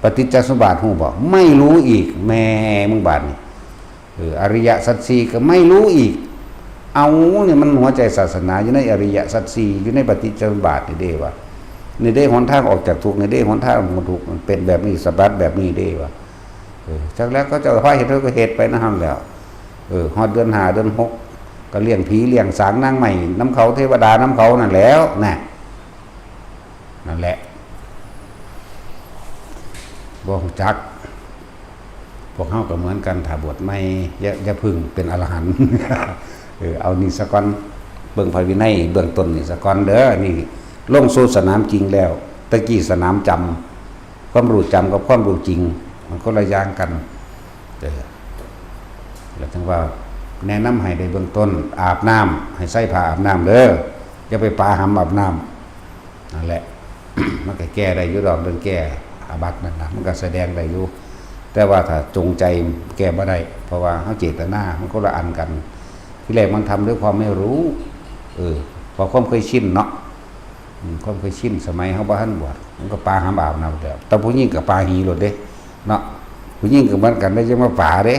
ปฏิจจสมุปบาทฮู้บ่ไม่รู้อีกแม่มึงบาดนี่อริยสัจสี่ก็ไม่รู้อีกเอาเนี่ยมันหัวใจศาสนาอยู่ในอริยสัจสี่อยู่ในปฏิจจสมุปบาทนี่เด้ว่านี่เด้หนทางออกจากทุกข์นี่เด้หนทางพ้นทุกข์มันเป็นแบบนี้สบัดแบบนี้เด้ว่าจากแล้วก็จะพาเห็ดก็เห็ดไปนะฮะแล้วฮอดเดือน5 เดือน6ก็เลี้ยงผีเลี้ยงสางนางใหม่น้ำเขาเทวดาน้ำเขานั่นแล้วนั่นแหละบ่ฮู้จักพวกเฮาก็เหมือนกันถ้าบวชไม่อย่าพึ่งเป็นอรหันต์ เอานี่ซะก่อนเบิ่งพระวินัยเบื้องต้นนี่ซะก่อนเด้อนี่ลงสู่สนามจริงแล้วตะกี้สนามจำความรู้จำกับความรู้จริงมันก็ละอย่างกันแล้วถึงว่าแนะนำให้ในเบื้องต้นอาบน้ำให้ใส่ผ้าอาบน้ำเด้ออย่าไปปาหำอาบน้ำนั่นแหละ มันก็แก้ได้อยู่ดอกเรื่องแก้อาบัตินั่นนะมันก็แสดงได้อยู่แต่ว่าถ้าจงใจแก้บ่ได้เพราะว่าเขาเจตนามันก็ละอันกันที่แรกมันทำด้วยความไม่รู้พอความเคยชินเนาะ ความเคยชินสมัยเฮาบ่ทันบวชมันก็ปลาหามอาบน้ำแล้วแต่ผู้หญิงก็ปลาหีโลดเด้เนาะผู้หญิงก็เหมือนกันได้จังว่าปลาเด้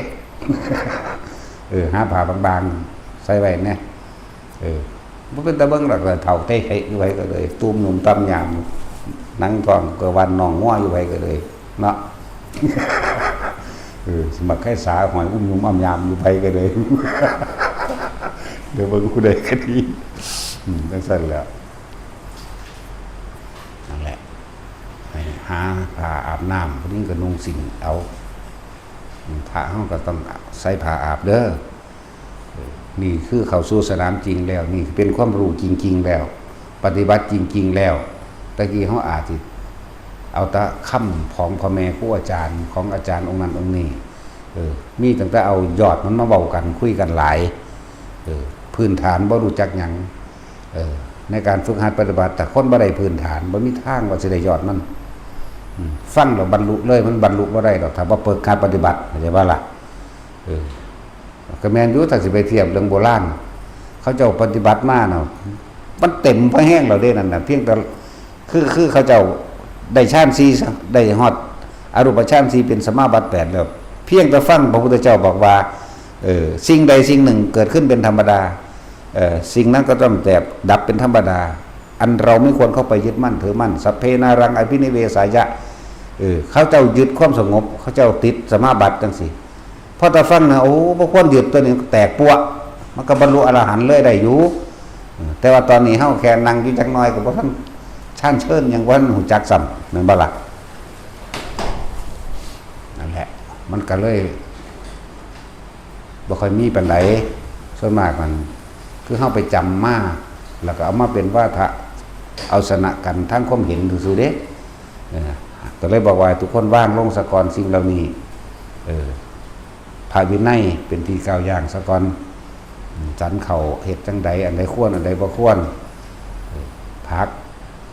หาผ้าบางๆใส่ไว้แน่บ่เป็นตาเบิ่งดอกเลยเฒ่าเตะให้อยู่ไว้ก็เลยตุ้มหนุ่มตำยามนั่งท้องก็วันน้องง้ออยู่ไว้ก็เลยเนาะ สมัครให้สาหอยอุ้มหนุ่มอ้ำยามอยู่ไปก็เลย เดี๋ยวเบิ่งผู้ใดก็ดีจังซั่นแหล้วนั่นแหละหาผ้าอาบน้ำผู้นี้ก็นุ่งสิ่งเอาพระเฮาก็ต้องใส่ผ้าอาบเด้อนี่คือเข้าสู่สนามจริงแล้วนี่เป็นความรู้จริงๆแล้วปฏิบัติจริงๆแล้วตะกี้เฮาอาจสิเอาแต่คำของพ่อแม่ครูอาจารย์ของอาจารย์องค์นั้นองค์นี้มีตั้งแต่เอายอดมันมาเว้ากันคุยกันหลายพื้นฐานบ่รู้จักหยังในการฝึกหัดปฏิบัติแต่คนบ่ได้พื้นฐานบ่มีทางว่าสิได้ยอดมันฟังแล้วบรรลุเลยมันบรรลุบ่ได้ดอกถ้าบ่เปิดการปฏิบัติเข้าใจบ่ล่ะก็แม่นอยู่ถ้าสิไปเทียบเรื่องโบราณเขาเจ้าปฏิบัติมาเนาะมันเต็มพอแห้งแล้วเด้นั่นน่ะเพียงแต่คือเขาเจ้าได้ฌาน4ได้ฮอดอรูปฌาน4เป็นสมาบัติ8แล้วเพียงแต่ฟังพระพุทธเจ้าบอกว่าสิ่งใดสิ่งหนึ่งเกิดขึ้นเป็นธรรมดาสิ่งนั้นก็ต้องแตกดับเป็นธรรมดาอันเราไม่ควรเข้าไปยึดมั่นถือมั่นสัพเพนารังอภินิเวสายะเขาเจ้ายึดความสงบเขาเจ้าติดสมาบัติจังสิพอตาฟังนะโอ้พวกคนยึดตัวนี้แตกปัวมันก็บรรลุอรหันต์เลยได้อยู่แต่ว่าตอนนี้เฮาแค่นั่งอยู่จักหน่อยก็บ่ทันชั้นเชิญยังวันหูจักซ้ำแม่นบ่ล่ะนั่นแหละมันก็เลยบ่ค่อยมีปานใดส่วนมากมันคือเฮาไปจำมาแล้วก็เอามาเป็นว่าถ้าเอาชนะกันทั้งความเห็นซื่อๆเด้ก็เลยบอกว่าทุกคนว่างลงสะก่อนสิ่งเหล่านี้พระวินัยเป็นที่กล่าวอย่างสะก่อนฉันเข้าเฮ็ดจังใดอันใดควรอันใดบ่ควรพัก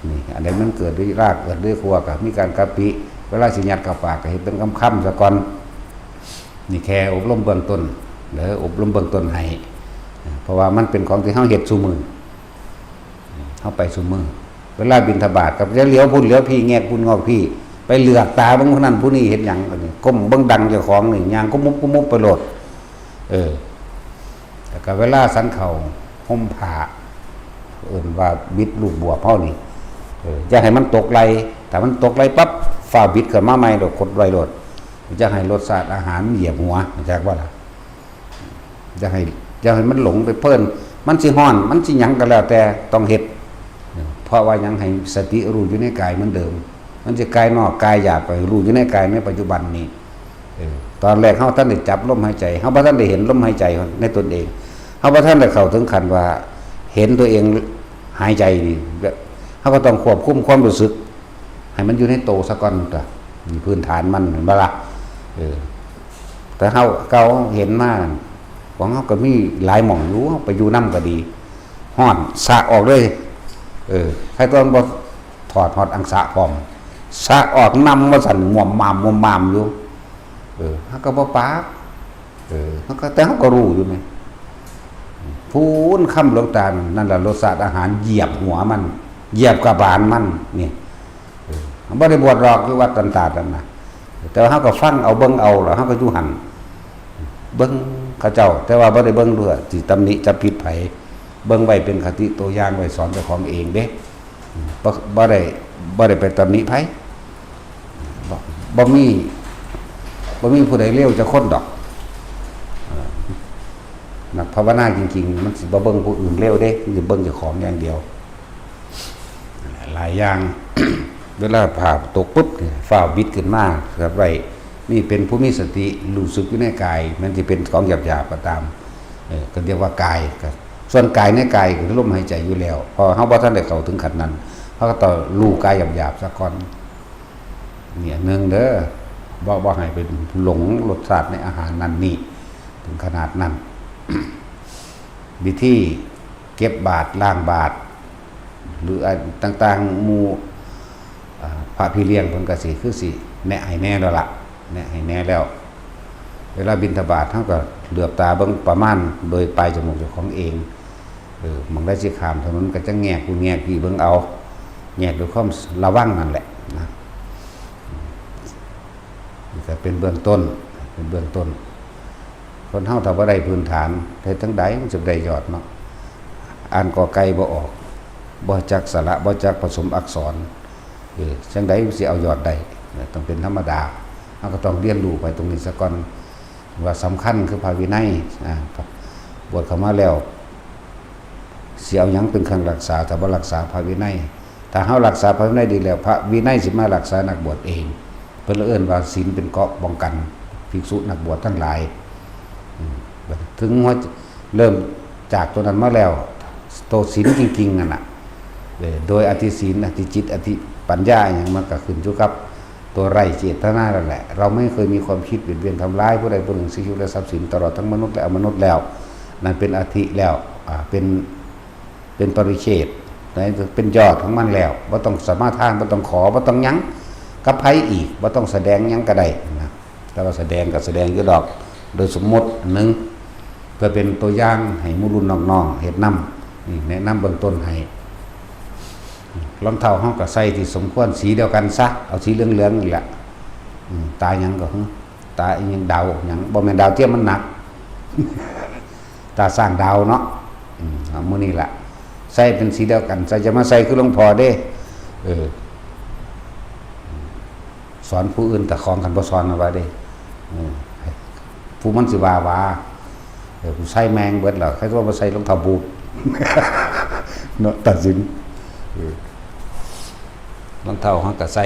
นี่อันใดมันเกิดด้วยรากเกิดด้วยครัวก็มีการกะปิเวลาสิยัดเข้าปากก็เฮ็ดเป็นคำๆซะก่อนนี่แค่อบรมเบื้องต้นหรืออบรมเบื้องต้นให้เพราะว่ามันเป็นของที่เฮาเฮ็ดซุมื้อเฮาไปซุมื้อเวลาบิณฑบาตก็จะเลี้ยวพุ่นเลี้ยวพี่แงกพุ่นงอกพี่ไปเหลือกตาเบิ่งผู้นั้นผู้นี้เฮ็ดหยังนี่ก้มเบิ่งดังเจ้าของนี่ย่างก็มุบไปโลดแต่ก็เวลาสันเข้าห่มผ้าว่าบิดลูกบัวเฮานี่อย่าให้มันตกไหลถ้ามันตกไหลปั๊บฟ้าบิดขึ้นมาใหม่โดดกดไว้โลดจะให้รสชาติอาหารเหยียบหัวจักว่าล่ะจะให้มันหลงไปเพิ่นมันสิฮ้อนมันสิหยังก็แล้วแต่ต้องเฮ็ดเพราะว่ายังให้สติรู้อยู่ในกายเหมือนเดิมมันจะกายนอกกายหยาบไปรู้อยู่ในกายในปัจจุบันนี้ตอนแรกเฮาท่านได้จับลมหายใจเฮาบ่ทันได้เห็นลมหายใจในตนเองเฮาบ่ทันได้เข้าถึงขั้นว่าเห็นตัวเองหายใจนี่เฮาก็ต้องควบคุมความรู้สึกให้มันอยู่ในโตซะก่อนตัวนี่พื้นฐานมันเห็นบ่ล่ะแต่เฮาเก่าเห็นมาของเฮาก็มีหลายหม่องอยู่เฮาไปอยู่นำก็ดีฮ้อนสะออกเลยใครตอนบ่ถอดฮอดอังสะพร้อมสะออกนำว่าสั่นม่วมมามอยู่เฮาก็บ่ปากเฮาก็แต่เฮาก็รู้อยู่แม่พูนค่ำหลวงตานั่นล่ะรสชาติอาหารเหยียบหัวมันเหยียบกระบาลมันนี่บ่ได้บวชหรอกคือวัดตันตานั่นน่ะแต่ว่าเฮาก็ฟังเอาเบิ่งเอาแล้วเฮาก็อยู่หั่นเบิ่งเขาเจ้าแต่ว่าบ่ได้เบิ่งด้วยสิตำหนิจะผิดไผเบิ่งไว้เป็นคติตัวอย่างไว้สอนเจ้าของเองเด้บ่ได้ไปตำหนิไผบ่มีผู้ใดเลวจะคนดอกนักภาวนาจริงๆมันสิบ่เบิ่งผู้อื่นเลวเด้มันสิเบิ่งเจ้าของอย่างเดียวหลายอย่าง เวลาผ่าตกปุ๊บฟ้าบิดขึ้นมาครับไว้นี่เป็นผู้มีสติรู้สึกอยู่ในกายมันสิเป็นของหยาบๆก็ตามก็เรียกว่ากายครับส่วนกายในกายคือลมหายใจอยู่แล้วพอเฮาบ่ทันได้เข้าถึงขั้นนั้นเฮาก็ต้องรู้กายหยาบๆซะก่อนเนี่ยนึงเด้อบ่ให้เป็นหลงรสชาติในอาหารนั้นนี่ถึงขนาดนั้น วิธีเก็บบาตรล้างบาตรหรือต่างๆหมู่พระพี่เลี้ยงเพิ่นก็สิคือสิแนะให้แน่แล้วล่ะแนะให้แน่แล้วเวลาบิณฑบาตเฮาก็เหลือบตาเบิ่งประมาณโดยปลายจมูกเจ้าของเองมันได้สิข้ามถนนก็จะแงกผู้แงกพี่เบิ่งเอา แยกด้วยความระวังนั่นแหละนะนี่ก็เป็นเบื้องต้นคนเฮาถ้าบ่ได้พื้นฐานเฮ็ดจังใดมันจะได้ยอดเนาะอ่านกอไก่บ่ออกบ่จักสระบ่จักผสมอักษรจังใดมันสิเอายอดได้ต้องเป็นธรรมดาเฮาก็ต้องเรียนรู้ไปตรงนี้ซะก่อนว่าสำคัญคือพระวินัยบวชเข้ามาแล้วสิเอาหยังเป็นเครื่องรักษาถ้าบ่รักษาพระวินัยถ้าเฮารักษาพระวินัยดีแล้วพระวินัยสิมารักษานักบวชเองเพิ่นเอิ้นว่าศีลเป็นเกราะป้องกันภิกษุนักบวชทั้งหลายถึงว่าเริ่มจากตัวนั้นมาแล้วโตศีลจริงๆนั่นน่ะโดยอธิศีลอธิจิตอธิปัญญาอย่างมันก็ขึ้นอยู่กับตัวไร้เจตนานั่นแหละเราไม่เคยมีความคิดเบียดเบียนทำร้ายผู้ใดผู้หนึ่งชีวิตและทรัพย์สินตลอดทั้งมนุษย์และอมนุษย์แล้วนั่นเป็นอธิแล้วเป็นปริเฉดนั่นเป็นยอดของมันแล้วว่าต้องสามารถทานว่าต้องขอว่าต้องยั้งกับไผอีกว่าต้องแสดงยั้งก็ได้นะถ้าเราแสดงก็แสดงอยู่ดอกโดยสมมติหนึ่งเพื่อเป็นตัวอย่างให้มุรุ่นน้องๆเฮ็ดนำนี่แนะนำเบื้องต้นให้รองเท้าเฮาก็ใส่ที่สมควรสีเดียวกันซะเอาสีเหลืองๆนี่แหละตายังก็ตายังดาวยังบ่แม่นดาวเทียมมันหนัก ตาสร้างดาวเนาะเอามื้อนี้ล่ะใส่เป็นสีเดียวกันใส่จะมาใส่คือหลวงพ่อเด้สอนผู้อื่นแต่ของกันบ่สอนเอาไว้เด้ผู้มันสิว่าผู้ใส่แมงเบิดแล้วใครว่าบ่ใส่รองเท้าบูท เนาะตัดสินรองเท้าเฮาก็ใส่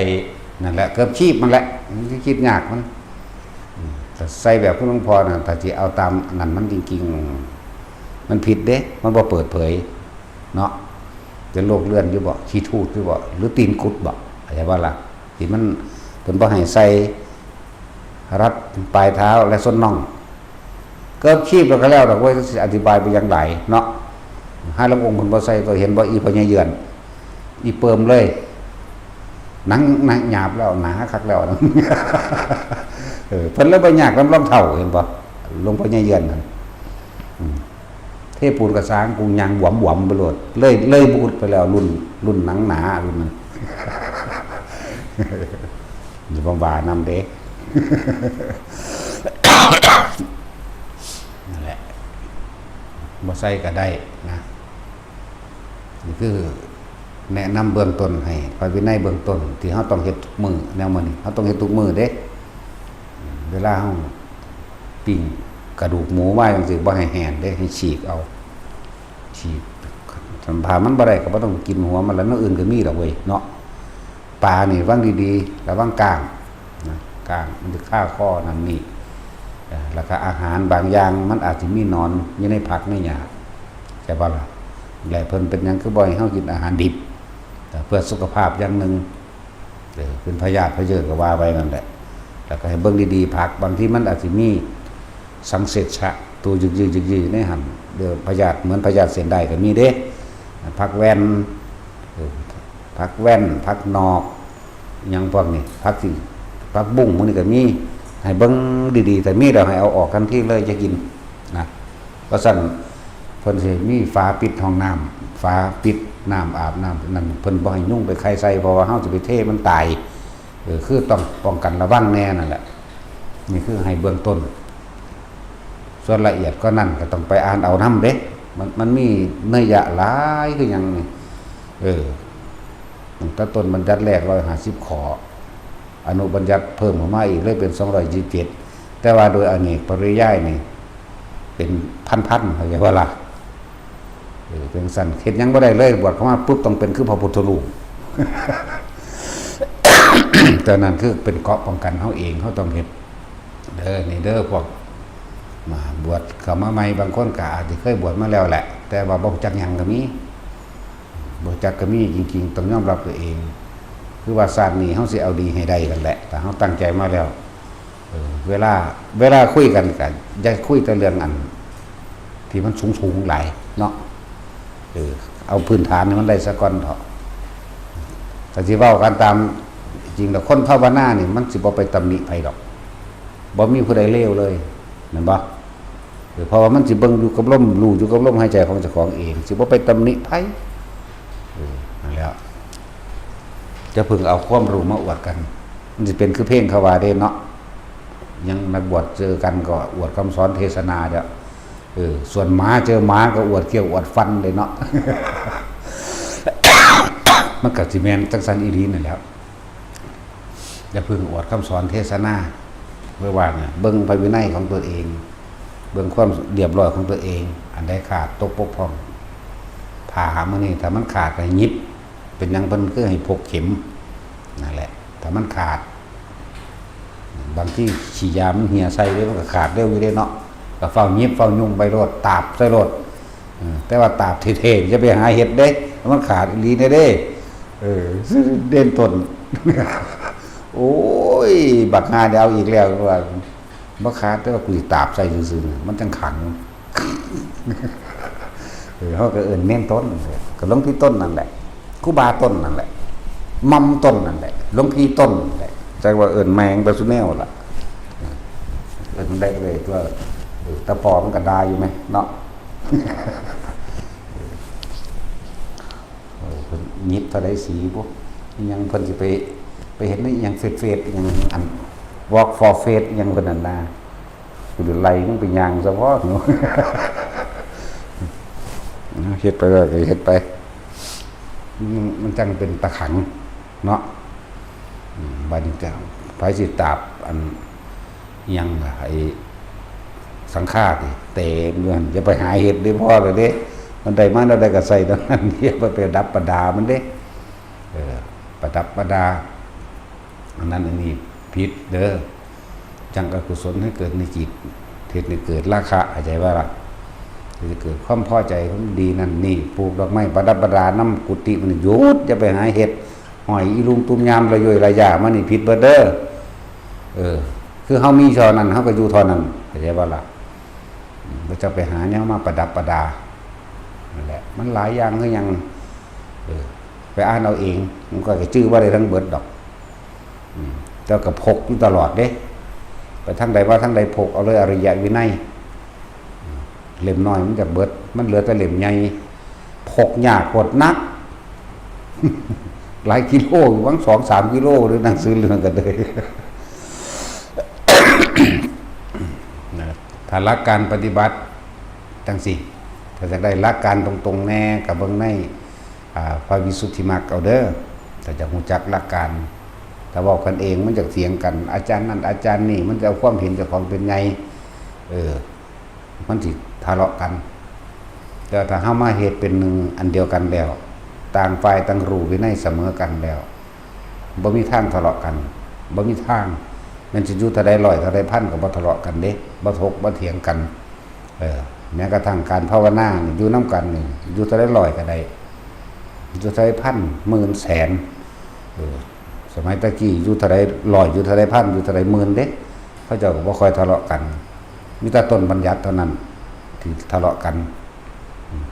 นั่นแหละเกือบชีพมันแหละมันสิคิดยากมันแต่ใส่แบบผู้หลวงพ่อน่ะถ้าสิเอาตามนั้นมันจริงๆมันผิดเด้มันบ่เปิดเผยเนาะเป็นโรคเลื่อนอยู่บ่ขี้ทูดอยู่บ่หรือตีนกุดบ่อะไรว่าล่ะที่มันเพิ่นบ่ให้ใส่รัดปลายเท้าและส้นน่องเกือบชีพแล้วก็แล้วดอกว่าสิอธิบายไปอย่างไรเนาะห้าลำองค์เพิ่นบ่ใส่ก็เห็นบ่อีพญาเยือนอีเปิมเลยหนังหยาบแล้วหนาคักแล้วนะ เพิ่นเลยบ่ยากลำรองเท้าเห็นบ่หลวงพ่อใหญ่เยือนนั่นเทพปูนกระสางกูยังหวมๆไปโลดเลยบูดไปแล้วรุ่นหนังหนารุ่นนั้น อยู่บ่บานำเด้ นั่นแหละบ่ใส่ก็ได้นะนี่คือแนะนำเบื้องต้นให้พระวินัยเบื้องต้นที่เฮาต้องเฮ็ดทุกมื้อแนวมื้อนี้เฮาต้องเฮ็ดทุกมื้อเด้เวลาเฮาปิ้งกระดูกหมูมาจังซี่บ่ให้แห้งเด้ให้ฉีกเอาฉีกสัมภามันบ่ได้ก็บ่ต้องกินหัวมันแล้วนอกอื่นก็มีดอกเว้ยเนาะปลานี่วางดีๆระวังก้างนะก้างมันจะฆ่าข้อนั่นนี่แล้วก็อาหารบางอย่างมันอาจสิมีหนอนอยู่ในผักในหญ้าใช่บ่ล่ะแหละเพิ่นเป็นหยังคือบ่ให้เฮากินอาหารดิบเพื่อสุขภาพอย่างนึงเป็นพยาธิพยเยอะก็ว่าไว้นั่นแหละแล้วก็ให้เบิ่งดีๆผักบางทีมันอาจสิมีสังเสชะตัวยึกๆในหั่นเดี๋ยวพยาธิเหมือนพยาธิเส้นได้ก็มีเด้ผักแว่นผักนอกหยังพวกนี้ผักบุ้งพวกนี้ก็มีให้เบิ่งดีๆแต่มีแล้วให้เอาออกทันทีเลยจะกินนะเพราะฉะนั้นเพิ่นสิมีฝาปิดห้องน้ำฝาปิดน้ำอาบน้ำนั่นเพิ่นบ่ให้ยุ่งไปใครใส่เพราะว่าเฮาสิไปเทมันตายคือต้องป้องกันระวังแน่นั่นแหละนี่คือให้เบื้องต้นส่วนละเอียดก็นั่นก็ต้องไปอ่านเอานำเด้มันมีเนื้อหยะหลายคือหยังนี่ตั้งแต่ต้นบัญญัติแรก150ข้ออนุบัญญัติเพิ่มเข้ามาอีกเลยเป็น227แต่ว่าโดยอเนกปริยายนี่เป็นพันๆเข้าใจว่าล่ะเป็นสั่นเฮ็ดหยังบ่ได้เลยบวชเข้ามาปุ๊บต้องเป็นคือพระพุทธรูป แต่นั้นคือเป็นเกราะป้องกันเฮาเองเฮาต้องเฮ็ดนี่เด้อพวกมาบวชเข้ามาใหม่บางคนก็อาจจะเคยบวชมาแล้วแหละแต่ว่าบ่รู้จักหยังก็มีบ่รู้จักก็มีจริงๆต้องยอมรับตัวเองคือว่าศาสตร์นี้เฮาสิเอาดีให้ได้นั่นแหละแต่เฮาตั้งใจมาแล้วเวลาคุยกันก็อย่าคุยแต่เรื่องอันที่มันสูงๆหลายเนาะเอาพื้นฐานให้มันได้ซะก่อนเถาะแต่สิเว้ากันตามจริงแล้วคนภาวนานี่มันสิบ่ไปตำหนิไผดอกบ่มีผู้ใดเลวเลยแม่นบ่เพราะว่ามันสิเบิ่งอยู่กับลมรู้อยู่กับลมหายใจของเจ้าของเองสิบ่ไปตำหนิไผนั่นแหละ จะพึงเอาความรู้มาอวดกันมันจะเป็นคือเพลงเขาว่าเด้เนาะยังนักบวชเจอกันก็อวดคำสอนเทศนาเด้อส่วนหมาเจอหมาก็อวดเขี้ยวอวดฟันเลยเนาะ มันกับสิแมนจังสันอีรีนั่นแหละอย่าพึงอวดคำสอนเทศนาเมื่อว่าเนี่ยเบิ่งพระวินัยของตัวเองเบิ่งความเรียบร้อยของตัวเองอันใดขาดตกบกพร่องผ่ามันนี่ถ้ามันขาดไปยิบเป็นยังเพิ่นคือให้พกเข็มนั่นแหละถ้ามันขาดบางที่ฉีดยามันเหี่ยใส่เลยมันก็ขาดเร็วอยู่เด้เนาะก็เฝ้ายิบเฝ้ายุ่งไปโลดตาบใส่โลดแต่ว่าตาบเท่ๆจะไปหาเห็ดเด้มันขาดอีหลีเด้เด่นต้น โอ้ยบักงาเดี๋ยวเอาอีกแล้วว่าบักขาดแต่ว่ากูตาบใส่ซื่อๆมันจังขัง เขาก็เน้นต้นก็หลวงพี่ต้นนั่นแหละครูบาต้นนั่นแหละมัมต้นนั่นแหละหลวงพี่ต้นนั่นแหละใจว่าแมงไปสุแนวล่ะได้เลยตัวตะปอมันก็ได้อยู่ไหมเนาะ ยิบเท่าไรสีพวกยังเพิ่นจะไปเห็นนี่ยังเฟดยังอัน walk for faith ยังเป็นอันนาคือไล่มันเป็นยางเฉพาะเนาะ เฮ็ดไปเลยเฮ็ดไปมันจังเป็นตะขังเนาะบาดนี้ก็ไผสิตาบอันยังไอ้สังฆาติเตะเงินจะไปหาเฮ็ดได้พอเลยเด้มันได้มาแล้วได้ก็ใส่ตรงนั้นเดี๋ยวไปดับประดามันเด้ประดับประดาอันนั้นอันนี้ผิดเด้อจังอกุศลให้เกิดในจิตเทศให้เกิดราคะเข้าใจว่าล่ะจะเกิดความพอใจของดีนั่นนี่ปลูกดอกไม้ประดับประดาน้ำกุฏิมันหยุดจะไปหาเห็ดหอยอีลุงตุ้มยามระยอยระยะมันนี่ผิดเบิดเด้อคือเฮามีชอนั้นเฮาก็อยู่ทอนั้นเข้าใจว่าล่ะเราจะไปหาเนี่ยมาประดับประดานั่นแหละมันหลายอย่างคือยังไปอ่านเอาเองมันก็จะชื่อว่าได้ทั้งเบิดดอกเจ้าก็พกอยู่ตลอดเด้ไปทั้งใดว่าทั้งใดพกเอาเลยอริยวินัยเล่มน้อยมันจะเบิดมันเหลือแต่เล่มใหญ่พกยากกดนัก หลายกิโลวัง2-3 กิโลหรือหนังสือเรื่องกันเลย ถ้ารักการปฏิบัติจังสิถ้าจะได้รักการตรงๆแน่กับเบิ่งในพระวิสุทธิมรรคเอาเด้อถ้าจะรู้จักหลักการถ้าบอกกันเองมันจะเถียงกันอาจารย์นั่นอาจารย์นี่มันจะเอาความเห็นจากของเป็นไงมันสิทะเลาะกันแต่ถ้าเฮามาเหตุเป็นหนึ่งอันเดียวกันแล้วต่างฝ่ายต่างรู้วินัยเสมอกันแล้วบ่มีทางทะเลาะกันบ่มีทางมันสิอยู่เท่าใดร้อยเท่าใดพันก็บ่ทะเลาะกันเด้บ่ถกบ่เถียงกันแม้กระทั่งการภาวนานี่อยู่นำกันนี่อยู่เท่าใดร้อยก็ได้อยู่เท่าใดพันหมื่นแสนสมัยตะกี้อยู่เท่าใดร้อยอยู่เท่าใดพันอยู่เท่าใดหมื่นเด้เขาเจ้าก็บ่ค่อยทะเลาะกันมีแต่ต้นบัญญัติเท่านั้นที่ทะเลาะกัน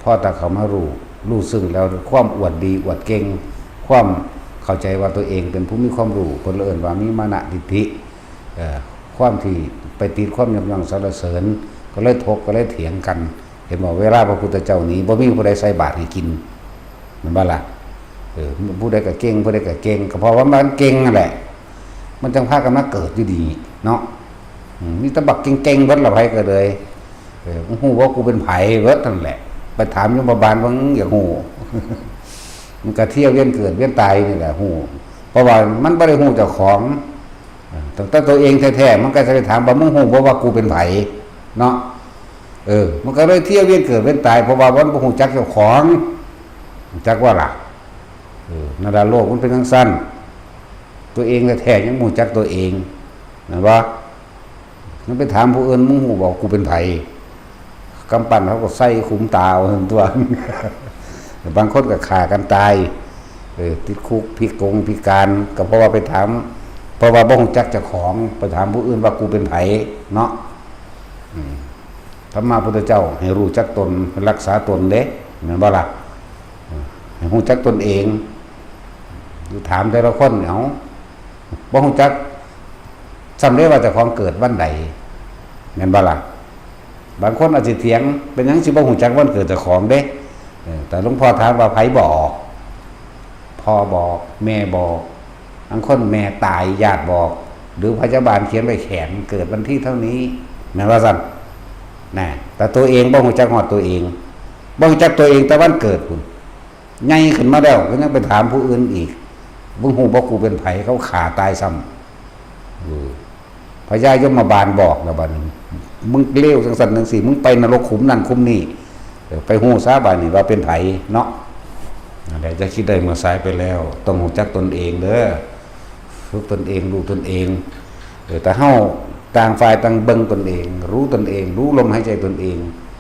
พ่อตาเขามารู้ซึ่งแล้วความอวดดีอวดเก่งความเข้าใจว่าตัวเองเป็นผู้มีความรู้คนเอิ้นว่ามีมานะทิฏฐิความที่ไปติดความยำย่องสรรเสริญก็เลยถกก็เลยเถียงกันเห็นบอกเวลาพระพุทธเจ้านี้บ่มีผู้ใดใส่บาตรให้กินแม่นบ่ล่ะผู้ใดก็เก่งผู้ใดก็เก่งก็เพราะว่ามันเก่งนั่นแหละมันจังพากันมาเกิดอยู่ดีเนาะนี่ตะบักเก่งๆเบิดละไผก็เลยฮู้ว่ากูเป็นไผเบิดนั่นแหละไปถามยมบาลว่าอยากฮู้ มันก็เที่ยวเวียนเกิดเวียนตายนี่แหละฮู้เพราะว่ามันบ่ได้ฮู้เจ้าของตั้งแต่ตัวเองแท้ๆมันก็จะไปถามว่ามึงฮู้บ่ว่ากูเป็นไผเนาะมันก็เลยเที่ยวเวียนเกิดเวียนตายเพราะว่ามันบ่ฮู้จักเจ้าของจักว่าล่ะนาดาโลกมันเป็นจังซั่นตัวเองแท้ๆยังบ่ฮู้จักตัวเองนั่นว่ามันไปถามผู้อื่นมึงฮู้บอกกูเป็นไผกำปั้นเขาก็ใส่ขุมตาเอาตัว บางคนก็ฆ่ากันตายติดคุกพิกงพิการก็เพราะว่าไปถามเพราะว่าบ่ฮู้จักเจ้าของไปถามผู้อื่นว่ากูเป็นไผเนาะธรรมะพุทธเจ้าให้รู้จักตนรักษาตนเด้แม่นบ่ล่ะให้รู้จักตนเองอยู่ถามแต่ละคนเอาบ่ฮู้จักจำได้ว่าเจ้าของเกิดวันใดแม่นบ่ล่ะบางคนอาจสิเถียงเป็นหยังสิบ่ฮู้จักวันเกิดเจ้าของเด้แต่หลวงพ่อถามว่าไผบอกพ่อบอกแม่บอก บางคนแม่ตายญาติบอกหรือพยาบาลเขียนไว้แขนเกิดวันที่เท่านี้แม่นว่าซั่นนะแต่ตัวเองบ่รู้จักฮอดตัวเองบ่รู้จักตัวเองแต่วันเกิดพุ่นใหญ่ขึ้นมาแล้วก็ยังไปถามผู้อื่นอีกบ่ฮู้บ่กูเป็นไผเขาฆ่าตายซ้ำพญายมบาลบอกแล้วบัดนี้มึงเลวจังซั่นจังซี่มึงไปนรกขุมนั่นขุมนี่ไปฮู้ซะบัดนี้ว่าเป็นไผเนาะนั่นแหละจะคิดได้เมื่อสายไปแล้วต้องรู้จักตนเองเด้อฝึกตนเองรู้ตนเองแต่เฮาต่างฝ่ายต่างเบิ่งตนเองรู้ตนเองรู้ลมหายใจตนเอง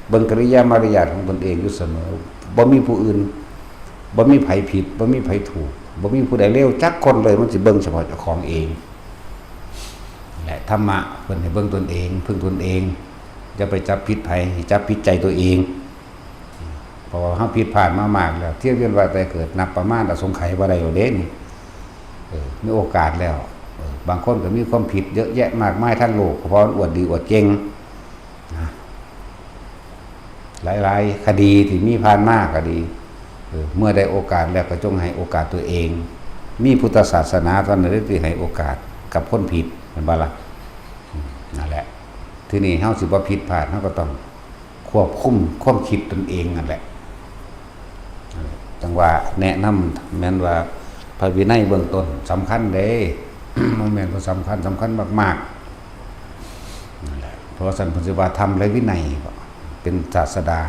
เบิ่งกิริยามารยาทของตนเองอยู่เสมอบ่มีผู้อื่นบ่มีไผผิดบ่มีไผถูกบ่มีผู้ใดเลวจักคนเลยมันสิเบิ่งเฉพาะเจ้าของเองและธรรมะเพิ่นให้เบิ่งตนเองพึ่งตนเองอย่าไปจับผิดไผจับผิดใจตัวเองเพราะว่าเฮาผิดพลาดมามากแล้วเที่ยวเวียนว่ายตายเกิดนับประมาณสงไขบ่ได้อยู่เด้นี่มีโอกาสแล้วบางคนก็มีความผิดเยอะแยะมากมายทั้งโลกเพราะอวดดีอวดเก่งหลายๆคดีที่มีผ่านมาก็ดีเมื่อได้โอกาสแล้วก็จงให้โอกาสตัวเองมีพุทธศาสนาท่านได้ที่ให้โอกาสกับคนผิดเห็นบ่ล่ะนั่นแหละทีนี้เฮาสิบ่ผิดพลาดเฮาก็ต้องควบคุมความคิดตนเองนั่นแหละจังว่าแนะนำแม่นว่าพระวินัยเบื้องต้นสำคัญเด้ มันแม่นว่าสำคัญมากๆนั่นแหละเพราะสันปฏิบัติธรรมและวินัยเป็นศาสดา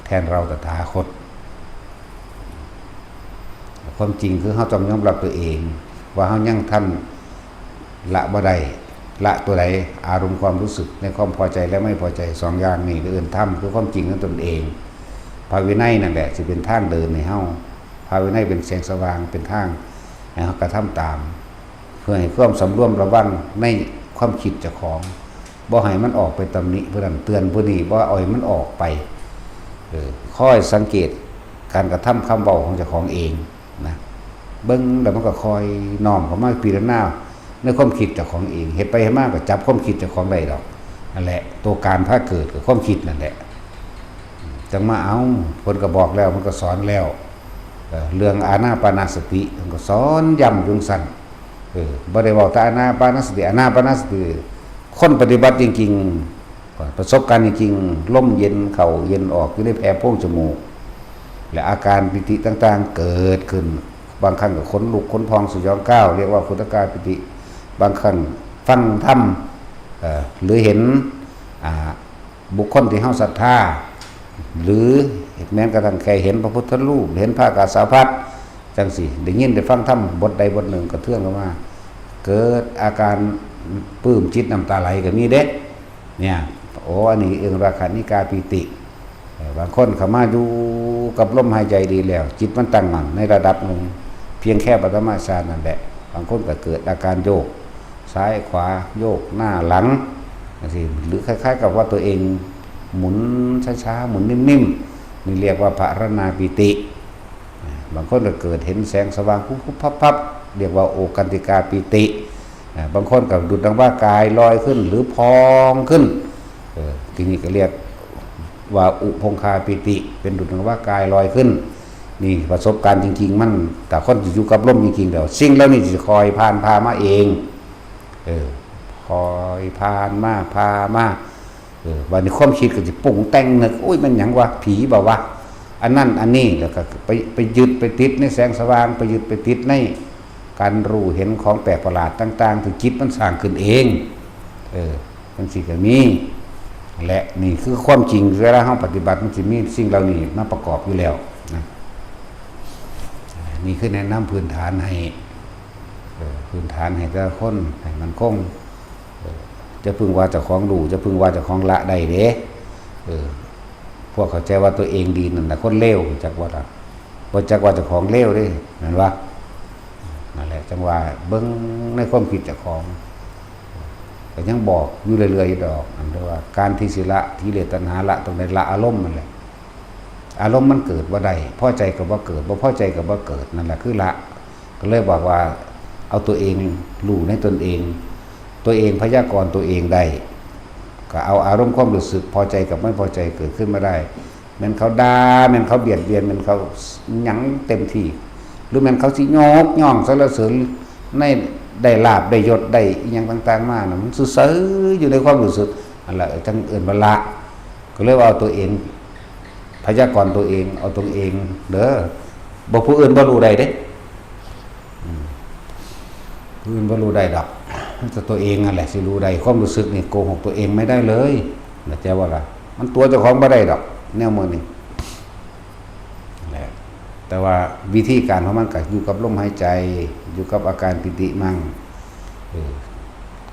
แทนเราตถาคตความจริงคือเฮาต้องยอมรับตัวเองว่าเฮายังทันละบ่ได้ละตัวใดอารมณ์ความรู้สึกในความพอใจและไม่พอใจสองอย่างนี้คือธรรมคือความจริงของตนเองพระวินัยนั่นแหละสิเป็นทางเดินให้เฮาพระวินัยเป็นแสงสว่างเป็นทางให้เฮากระทำตามเพื่อให้ความสำรวมระวังในความคิดเจ้าของบ่ให้มันออกไปตำหนิผู้นั้นเตือนผู้นี้บ่เอาให้มันออกไปคอยสังเกตการกระทำคำเว้าของเจ้าของเองนะเบิ่งแล้วมันก็คอยน้อมเข้ามาพิจารณาในความคิดเจ้าของเองเฮ็ดไปให้มากก็จับความคิดเจ้าของได้ดอกนั่นแหละตัวการพาเกิดกับความคิดนั่นแหละจังมาเอาเพิ่นก็บอกแล้วมันก็สอนแล้วเรื่องอานาปานสติมันก็สอนย้ำอยู่ซั่นบ่ได้บอกแต่อานาปานสติอานาปานสติคนปฏิบัติจริงๆประสบการณ์จริงๆลมเย็นเข้าเย็นออกอยู่ในแผ่โพรงจมูกและอาการปิติต่างๆเกิดขึ้นบางครั้งก็ขนลุกขนพองสยองก้าวเรียกว่าขุทกายปิติบางครั้งฟังธรรมหรือเห็นบุคคลที่เฮาศรัทธาหรือแม้กระทั่งแค่เห็นพระพุทธรูปเห็นพระกาสาวพัสจังสิได้ยินได้ฟังธรรมบทใดบทหนึ่งกระเทือนเข้ามาเกิดอาการปลื้มจิตน้ำตาไหลก็มีเด็กเนี่ยโอ้อันนี้เองราคานิกาปิติบางคนเข้ามาอยู่กับลมหายใจดีแล้วจิตมันตั้งมั่นในระดับหนึ่งเพียงแค่ปฐมฌานนั่นแหละบางคนก็เกิดอาการโยกซ้ายขวาโยกหน้าหลังสิหรือคล้ายๆกับว่าตัวเองหมุนช้าๆหมุนนิ่มๆนี่เรียกว่าภารณาปิติบางคนก็เกิดเห็นแสงสว่างปุ๊บพับเรียกว่าโอกันติกาปิติบางคนก็ดูดังว่ากายลอยขึ้นหรือพองขึ้นทีนี้ก็เรียกว่าอุพงคาปิติเป็นดูดังว่ากายลอยขึ้นนี่ประสบการณ์จริงๆมันแต่คนที่อยู่กับลมจริงๆเดี๋ยวสิ่งแล้วนี่จะคอยพามาเองคอยพามาวันนี้ความคิดก็จะปุ่งแต่งนึกโอ้ยมันหยังวะผีบ่าวะอันนั้นอันนี้แล้วก็ไปยึดไปติดในแสงสว่างไปยึดไปติดในการรู้เห็นของแปลกประหลาดต่างๆที่จิตมันสร้างขึ้นเองมันสิก็มีและนี่คือความจริงเวลาเฮาปฏิบัติมันสิมีสิ่งเหล่านี้มาประกอบอยู่แล้วนะนี่คือแนะนำพื้นฐานให้แต่ละคนให้มันคงจะพึงว่าเจ้าของรู้จะพึงว่าเจ้าของละได้เด้พวกเข้าใจว่าตัวเองดีนั่นน่ะคนเลวจักว่าล่ะบ่จักว่าเจ้าของเลวเด้นั่นว่านั่นแหละจังว่าเบิ่งในความผิดเจ้าของก็ยังบอกอยู่เรื่อยๆดอกอันเรียกว่าการที่สิละที่เลสตัณหาละตรงในละอารมณ์นั่นแหละอารมณ์มันเกิดบ่ได้พอใจก็บ่เกิดบ่พอใจก็บ่เกิดนั่นแหละคือละก็เลยบอกว่าเอาตัวเองรู้ในตนเองตัวเองพยากรณ์ตัวเองได้ก็เอาอารมณ์ความรู้สึกพอใจกับไม่พอใจเกิดขึ้นมาได้แม้นเขาด่าแม้นเขาเบียดเบียนแม้นเขาหยั่งเต็มที่หรือแม้นเขาสิยกย่องสรรเสริญ ในได้ลาภได้ยศได้อีหยังต่างๆมานะมันซื่อๆอยู่ในความรู้สึกอันละทั้งอื่นว่าละก็เลยว่าเอาตัวเองพยากรณ์ตัวเองเอาตัวเองเด้อบ่ผู้อื่นบ่รู้ได้เด้ผู้อื่นบ่รู้ได้ดอกแต่ตัวเองนั่นแหละสิรู้ได้ความรู้สึกนี่โกหกตัวเองไม่ได้เลยนะจ๊ะว่าล่ะมันตัวเจ้าของบ่ได้ดอกแนวมื้อนี้แหละแต่ว่าวิธีการของมันก็อยู่กับลมหายใจอยู่กับอาการปิติมั่ง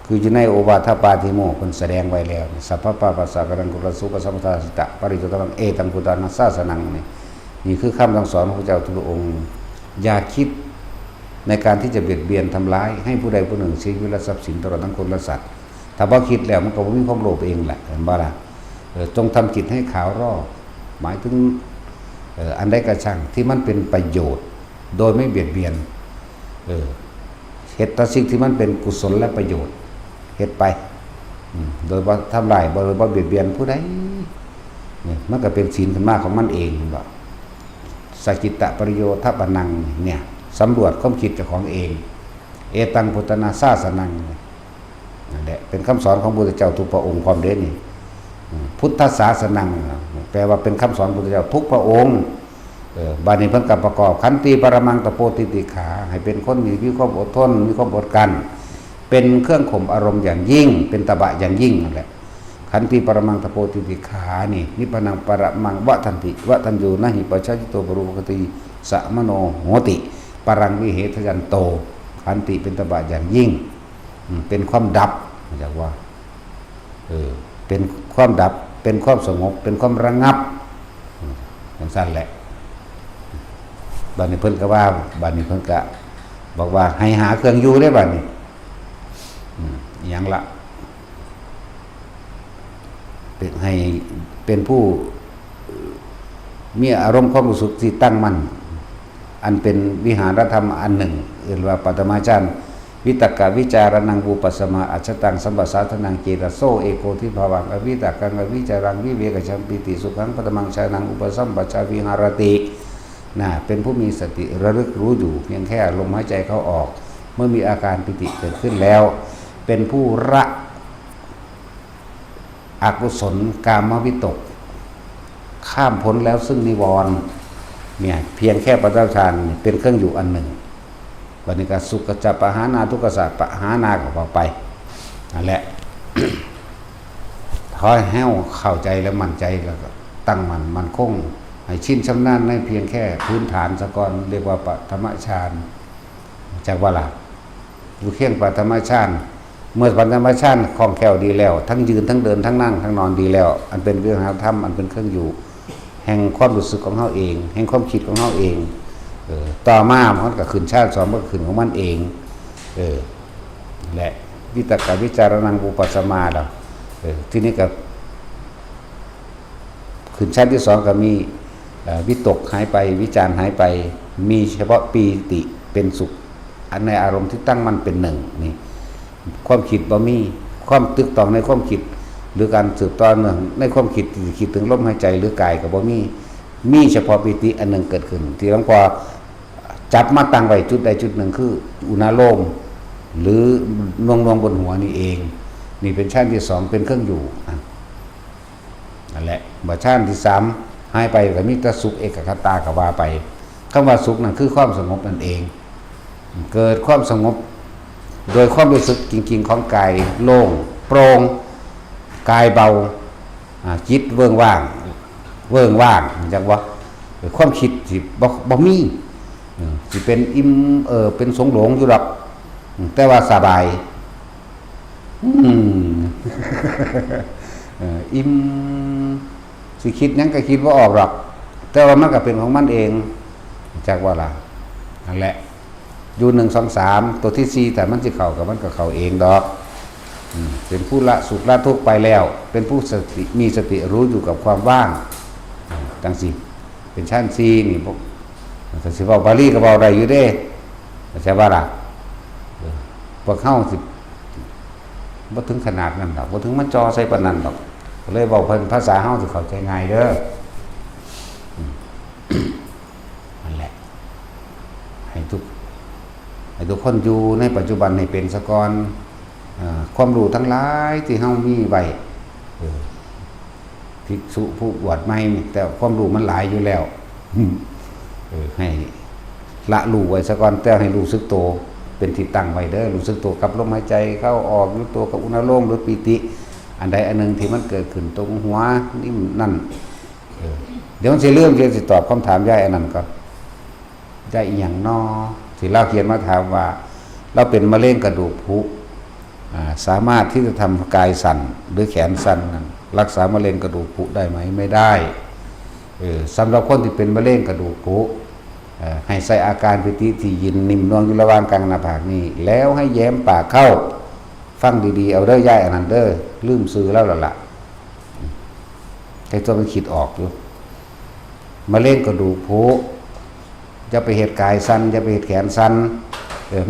คืออยู่ในโอวาทปาติโมกข์เพิ่นแสดงไว้แล้วสัพพะปะปัสสะกรังกุลสุปสัมปทาสิตะปริจุตังเอตังพุทธานัสสะสนังนี่คือคำสั่งสอนของพระเจ้าทุกองค์อย่าคิดในการที่จะเบียดเบียนทำร้ายให้ผู้ใดผู้หนึ่งชีวิตและทรัพย์สินตลอดทั้งคนและสัตว์ถ้าบ่คิดแล้วมันก็บ่มีความโลภเองแหละเห็นบ่ล่ะจงทำจิตให้ขาวรอบหมายถึงอันใดก็ช่างที่มันเป็นประโยชน์โดยไม่เบียดเบียนเฮ็ดแต่สิ่งที่มันเป็นกุศลและประโยชน์เฮ็ดไปโดยบ่ทำลายบ่เบียดเบียนผู้ใดนี่มันก็เป็นศีลขึ้นมาของมันเองบ่สัจจิตะปริโยทปนังเนี่ยสำรวจความคิดเจ้าของเองเอตังพุทธนาสาสนังนั่นแหละเป็นคำสอนของพระพุทธเจ้าทุกพระองค์พร้อมเด้นี่พุทธศาสนังแปลว่าเป็นคำสอนพระพุทธเจ้าทุกพระองค์บาดนี้เพิ่นก็ประกอบขันติปรมังตโปติติขาให้เป็นคนมีความอดทนมีความอดกันเป็นเครื่องข่มอารมณ์อย่างยิ่งเป็นตบะอย่างยิ่งนั่นแหละขันติปรมังตโปติติขานี่นิพพานังปรมังวะทันติวะทันโยนะหิปัจจจิโตปรุปกติสะมโนโหติปรังวิเหทยันโตขันติเป็นตบะอย่างยิ่งเป็นความดับจากว่าเป็นความดับเป็นความสงบเป็นความระงับอย่างสั้นแหละบัดนี้เพิ่นก็ว่าบัดนี้เพิ่นก็บอกว่าให้หาเครื่องอยู่ได้บัดนี้อย่างละเป็นให้เป็นผู้มีอารมณ์ความรู้สึกที่ตั้งมั่นอันเป็นวิหารธรรมอันหนึ่งเรียกว่าปฐมาจารย์วิตกะวิจารนังบูปัสสมาอัจฉตังสัมปสาทนังเจตโสเอโกทิภวังอวิตกังอวิจารังวิเวกชัมปิติสุขังปฐมังชานังอุปสัมปชาวิหารติเป็นผู้มีสติระลึกรู้อยู่เพียงแค่ลมหายใจเข้าออกเมื่อมีอาการปิติเกิดขึ้นแล้วเป็นผู้ละอกุศลกามวิตกข้ามพ้นแล้วซึ่งนิวรณ์เนี่ยเพียงแค่ปัจจุบันเป็นเครื่องอยู่อันหนึ่งวันนี้ก็สุขจะปะหานาทุกขสัจปะหานาก็บอกไปนั่นแหละ ขอให้แห้วเข้าใจและมั่นใจแล้วก็ตั้งมันคงให้ชินชำนาญในเพียงแค่พื้นฐานสะก่อนเรียกว่าปฐมฌานจากว่าล่ะอยู่เคียงปฐมฌานเมื่อปฐมฌานคล่องแคล่วดีแล้วทั้งยืนทั้งเดินทั้งนั่งทั้งนอนดีแล้วอันเป็นวิหารธรรมอันเป็นเครื่องอยู่แห่งความรู้สึกของเฮาเองแห่งความคิดของเฮาเองต่อมามันก็ขึ้นชาติสองมันก็ขึ้นของมันเองและวิตกะวิจารนังอุปัสสมาแล้วที่นี้ก็ขึ้นชาติที่สองก็มีวิตกหายไปวิจารหายไปมีเฉพาะปีติเป็นสุขอันในอารมณ์ที่ตั้งมันเป็นหนึ่งนี่ความคิดบ่มีความตึกตองในความคิดหรือการสืบต่อเนื่องในความคิดคิดถึงลมหายใจหรือกายก็บ่มีเฉพาะปีติอันหนึ่งเกิดขึ้นที่หลวงพ่อจับมาตั้งไว้จุดใดจุดหนึ่งคืออุณาโลมหรือนวงบนหัวนี่เองนี่เป็นชั้นที่สองเป็นเครื่องอยู่นั่นแหละบัดชั้นที่สามหายไปก็มีแต่สุขเอกคตาก็ว่าไปคำว่าสุขนั่นคือความสงบนั่นเองเกิดความสงบโดยความรู้สึกจริงๆของกายโล่งโปร่งกายเบาจิตเวิ้งว่างจังว่าความคิดสิบ่มีสิเป็นอิ่มเป็นสงหลงอยู่หรอกแต่ว่าสบายอิ่มสิคิดหยังก็คิดว่าออกหรอกแต่ว่ามันก็เป็นของมันเองจากว่าล่ะนั่นแหละอยู่1 2 3ตัวที่4แต่มันสิเข้ากับมันก็เข้าเองดอกเป็นผู้ละสุขละทุกข์ไปแล้วเป็นผู้มีสติรู้อยู่กับความว่างจังสิเป็นชั้น4นี่พวกถ้าสิเว้าบาลีก็เว้าได้อยู่เด้ใช่บ่ล่ะพวกเฮาสิบ่ถึงขนาดนั้นดอกบ่ถึงมันจอใส่ปานนั้นดอกก็เลยเว้าเพิ่นภาษาเฮาสิเข้าใจง่ายเด้อนั่นแหละให้ทุก ให้ทุกคนอยู่ในปัจจุบันให้เป็นซะก่อนความรู้ทั้งหลายที่เฮามีไว้ภิกษุผู้บวชใหม่แต่ความรู้มันหลายอยู่แล้วให้ละรู้ไว้ซะก่อนแต่ให้รู้สึกโตเป็นที่ตั้งไว้เด้อรู้สึกตัวกับลมหายใจเข้าออกรู้ตัวกับอุณหภูมิหรือปิติอันใดอันหนึ่งที่มันเกิดขึ้นตรงหัวนี่นั่นเดี๋ยวมันสิเรื่องจะตอบคำถามยายอันนั้นก่อนยายอีหยังน้อที่เราเขียนมาถามว่าเราเป็นมะเร็งกระดูกพรุสามารถที่จะทำกายสั่นหรือแขนสั่นนั้นรักษามะเร็งกระดูกพรุได้ไหมไม่ได้สำหรับคนที่เป็นมะเร็งกระดูกพรุให้ใส่อาการปิติที่ยินนิ่มนวลอยู่ระหว่างกลางหน้าผากนี่แล้วให้แย้มปากเข้าฟังดีๆเอาเด้อย่ายอันนั้นเด้อลืมซื้อแล้วล่ะแต่ตัวมันคิดออกอยู่มะเร็งกระดูกพรุจะไปเหตุกายสั้นจะไปเหตุแขนสั้น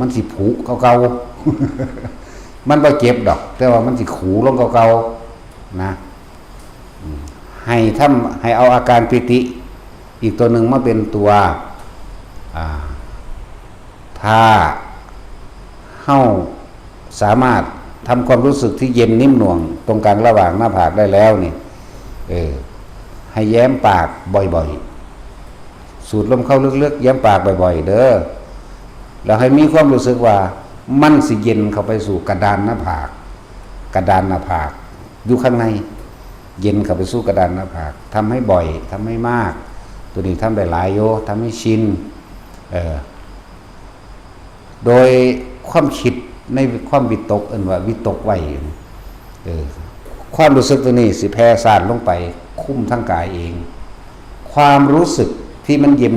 มันสิผุเก่าๆมันบ่เจ็บดอกแต่ว่ามันสิขูลงเก่าๆนะให้เอาอาการปิติอีกตัวหนึ่งมาเป็นตัวถ้าเฮ้าสามารถทำความรู้สึกที่เย็นนิ่มหน่วงตรงกลางระหว่างหน้าผากได้แล้วนี่ให้แย้มปากบ่อยๆสูดลมเข้าลึกๆแย้มปากบ่อยๆเด้อแล้วให้มีความรู้สึกว่ามันสิเย็นเข้าไปสู่กระดานหน้าผากอยู่ข้างในเย็นเข้าไปสู่กระดานหน้าผากทำให้บ่อยทำให้มากตัวนี้ทำได้หลายโยทำให้ชินโดยความคิดในความวิตกว่าวิตกไว้ความรู้สึกตัวนี้สิแผ่ซ่านลงไปคุ้มทั้งกายเองความรู้สึกที่มันเย็น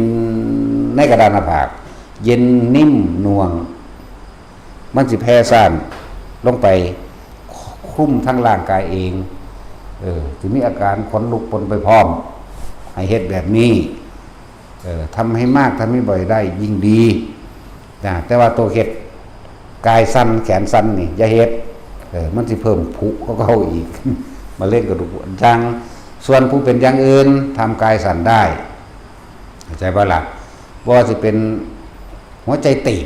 ในกระดานหน้าผากเย็นนิ่มนวลมันสิแผ่ซ่านลงไปคุ้มทั้งร่างกายเองถึงมีอาการขนลุกปนไปพร้อมให้เฮ็ดแบบนี้ทำให้มากทำให้บ่อยได้ยิ่งดีนะแต่ว่าตัวเฮ็ดกายสั้นแขนสั้นนี่อย่าเฮ็ดมันสิเพิ่มผุเข้าอีก มาเล่นกระดูกจังส่วนผู้เป็นอย่างอื่นทำกายสั่นได้เข้าใจบ่ล่ะว่าสิเป็นหัวใจตีบ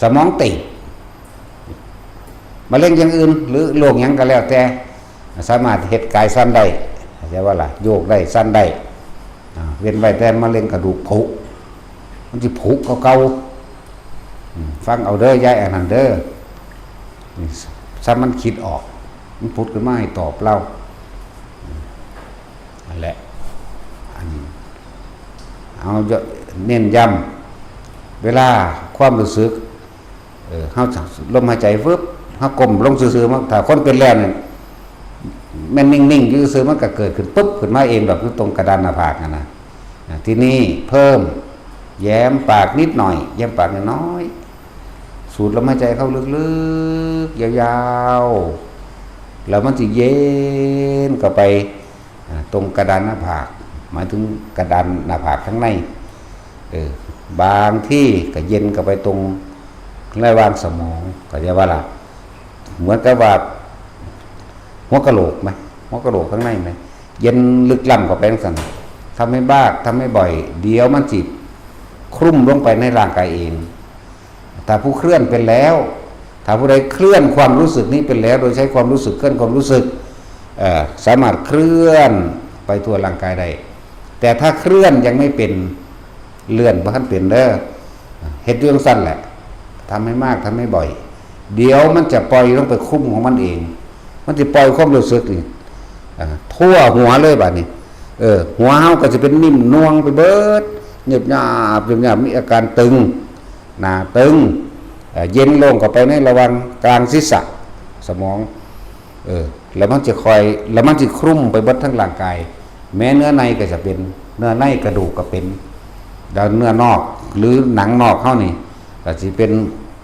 สมองตีบมาเล่นอย่างอื่นหรือโรคหยังก็แล้วแต่สามารถเฮ็ดกายสั้นได้เข้าใจบ่ล่ะโยกได้สั้นได้เว้นไว้แต่มะเร็งกระดูกผุมันสิผุเก่าฟังเอาเด้อยายอันนั้นเด้อซ้ำมันคิดออกมันพุดขึ้นมาให้ตอบเรานั่นแหละเอาเน้นย้ำเวลาความรู้สึกเฮาลมหายใจฟึบเฮากลมลงซื่อๆมันถ้าคนเป็นแล้วเนี่ยแม่นนิ่งๆอยู่ซื่อมันก็เกิดขึ้นปุ๊บขึ้นมาเองแบบตรงกระดานหน้าผากนะที่นี่เพิ่มแย้มปากนิดหน่อยแย้มปากน้อยสูดลมหายใจเข้าลึกๆยาวๆแล้วมันจะเย็นเข้าไปตรงกระดานหน้าผากหมายถึงกระดานหน้าผากข้างในบางที่ก็เย็นเข้าไปตรงระหว่างสมองก็จะว่าล่ะเหมือนกับว่าหัวกะโหลกไหมหัวกะโหลกข้างในไหมเย็นลึกล้ำเข้าไปสั่นทำให้บ้าทำให้บ่อยเดี๋ยวมันจิคลุ่มลงไปในร่างกายเองถ้าผู้เคลื่อนเป็นแล้วถ้าผู้ใดเคลื่อนความรู้สึกนี้เป็นแล้วโดยใช้ความรู้สึกเคลื่อนความรู้สึกสามารถเคลื่อนไปทั่วร่างกายได้แต่ถ้าเคลื่อนยังไม่เป็นเลื่อนเพราะท่านเป็นเด้อเฮ็ดเรื่องสั้นแหละทำให้มากทำให้บ่อยเดี๋ยวมันจะปล่อยลงไปคลุ่มของมันเองมันจะปล่อยความรู้สึกนี่ทั่วหัวเลยบัดนี้หัวเฮาก็จะเป็นนิ่มนวลไปเบิดเงียบหยาบมีอาการตึงหน้าตึงเย็นลงเข้าไปในระหว่างกลางศีรษะสมองแล้วมันจะคอยแล้วมันจะคลุ่มไปเบิดทั้งร่างกายแม้เนื้อในก็จะเป็นเนื้อในกระดูกก็เป็นแล้วเนื้อนอกหรือหนังนอกเฮานี่ก็สิเป็น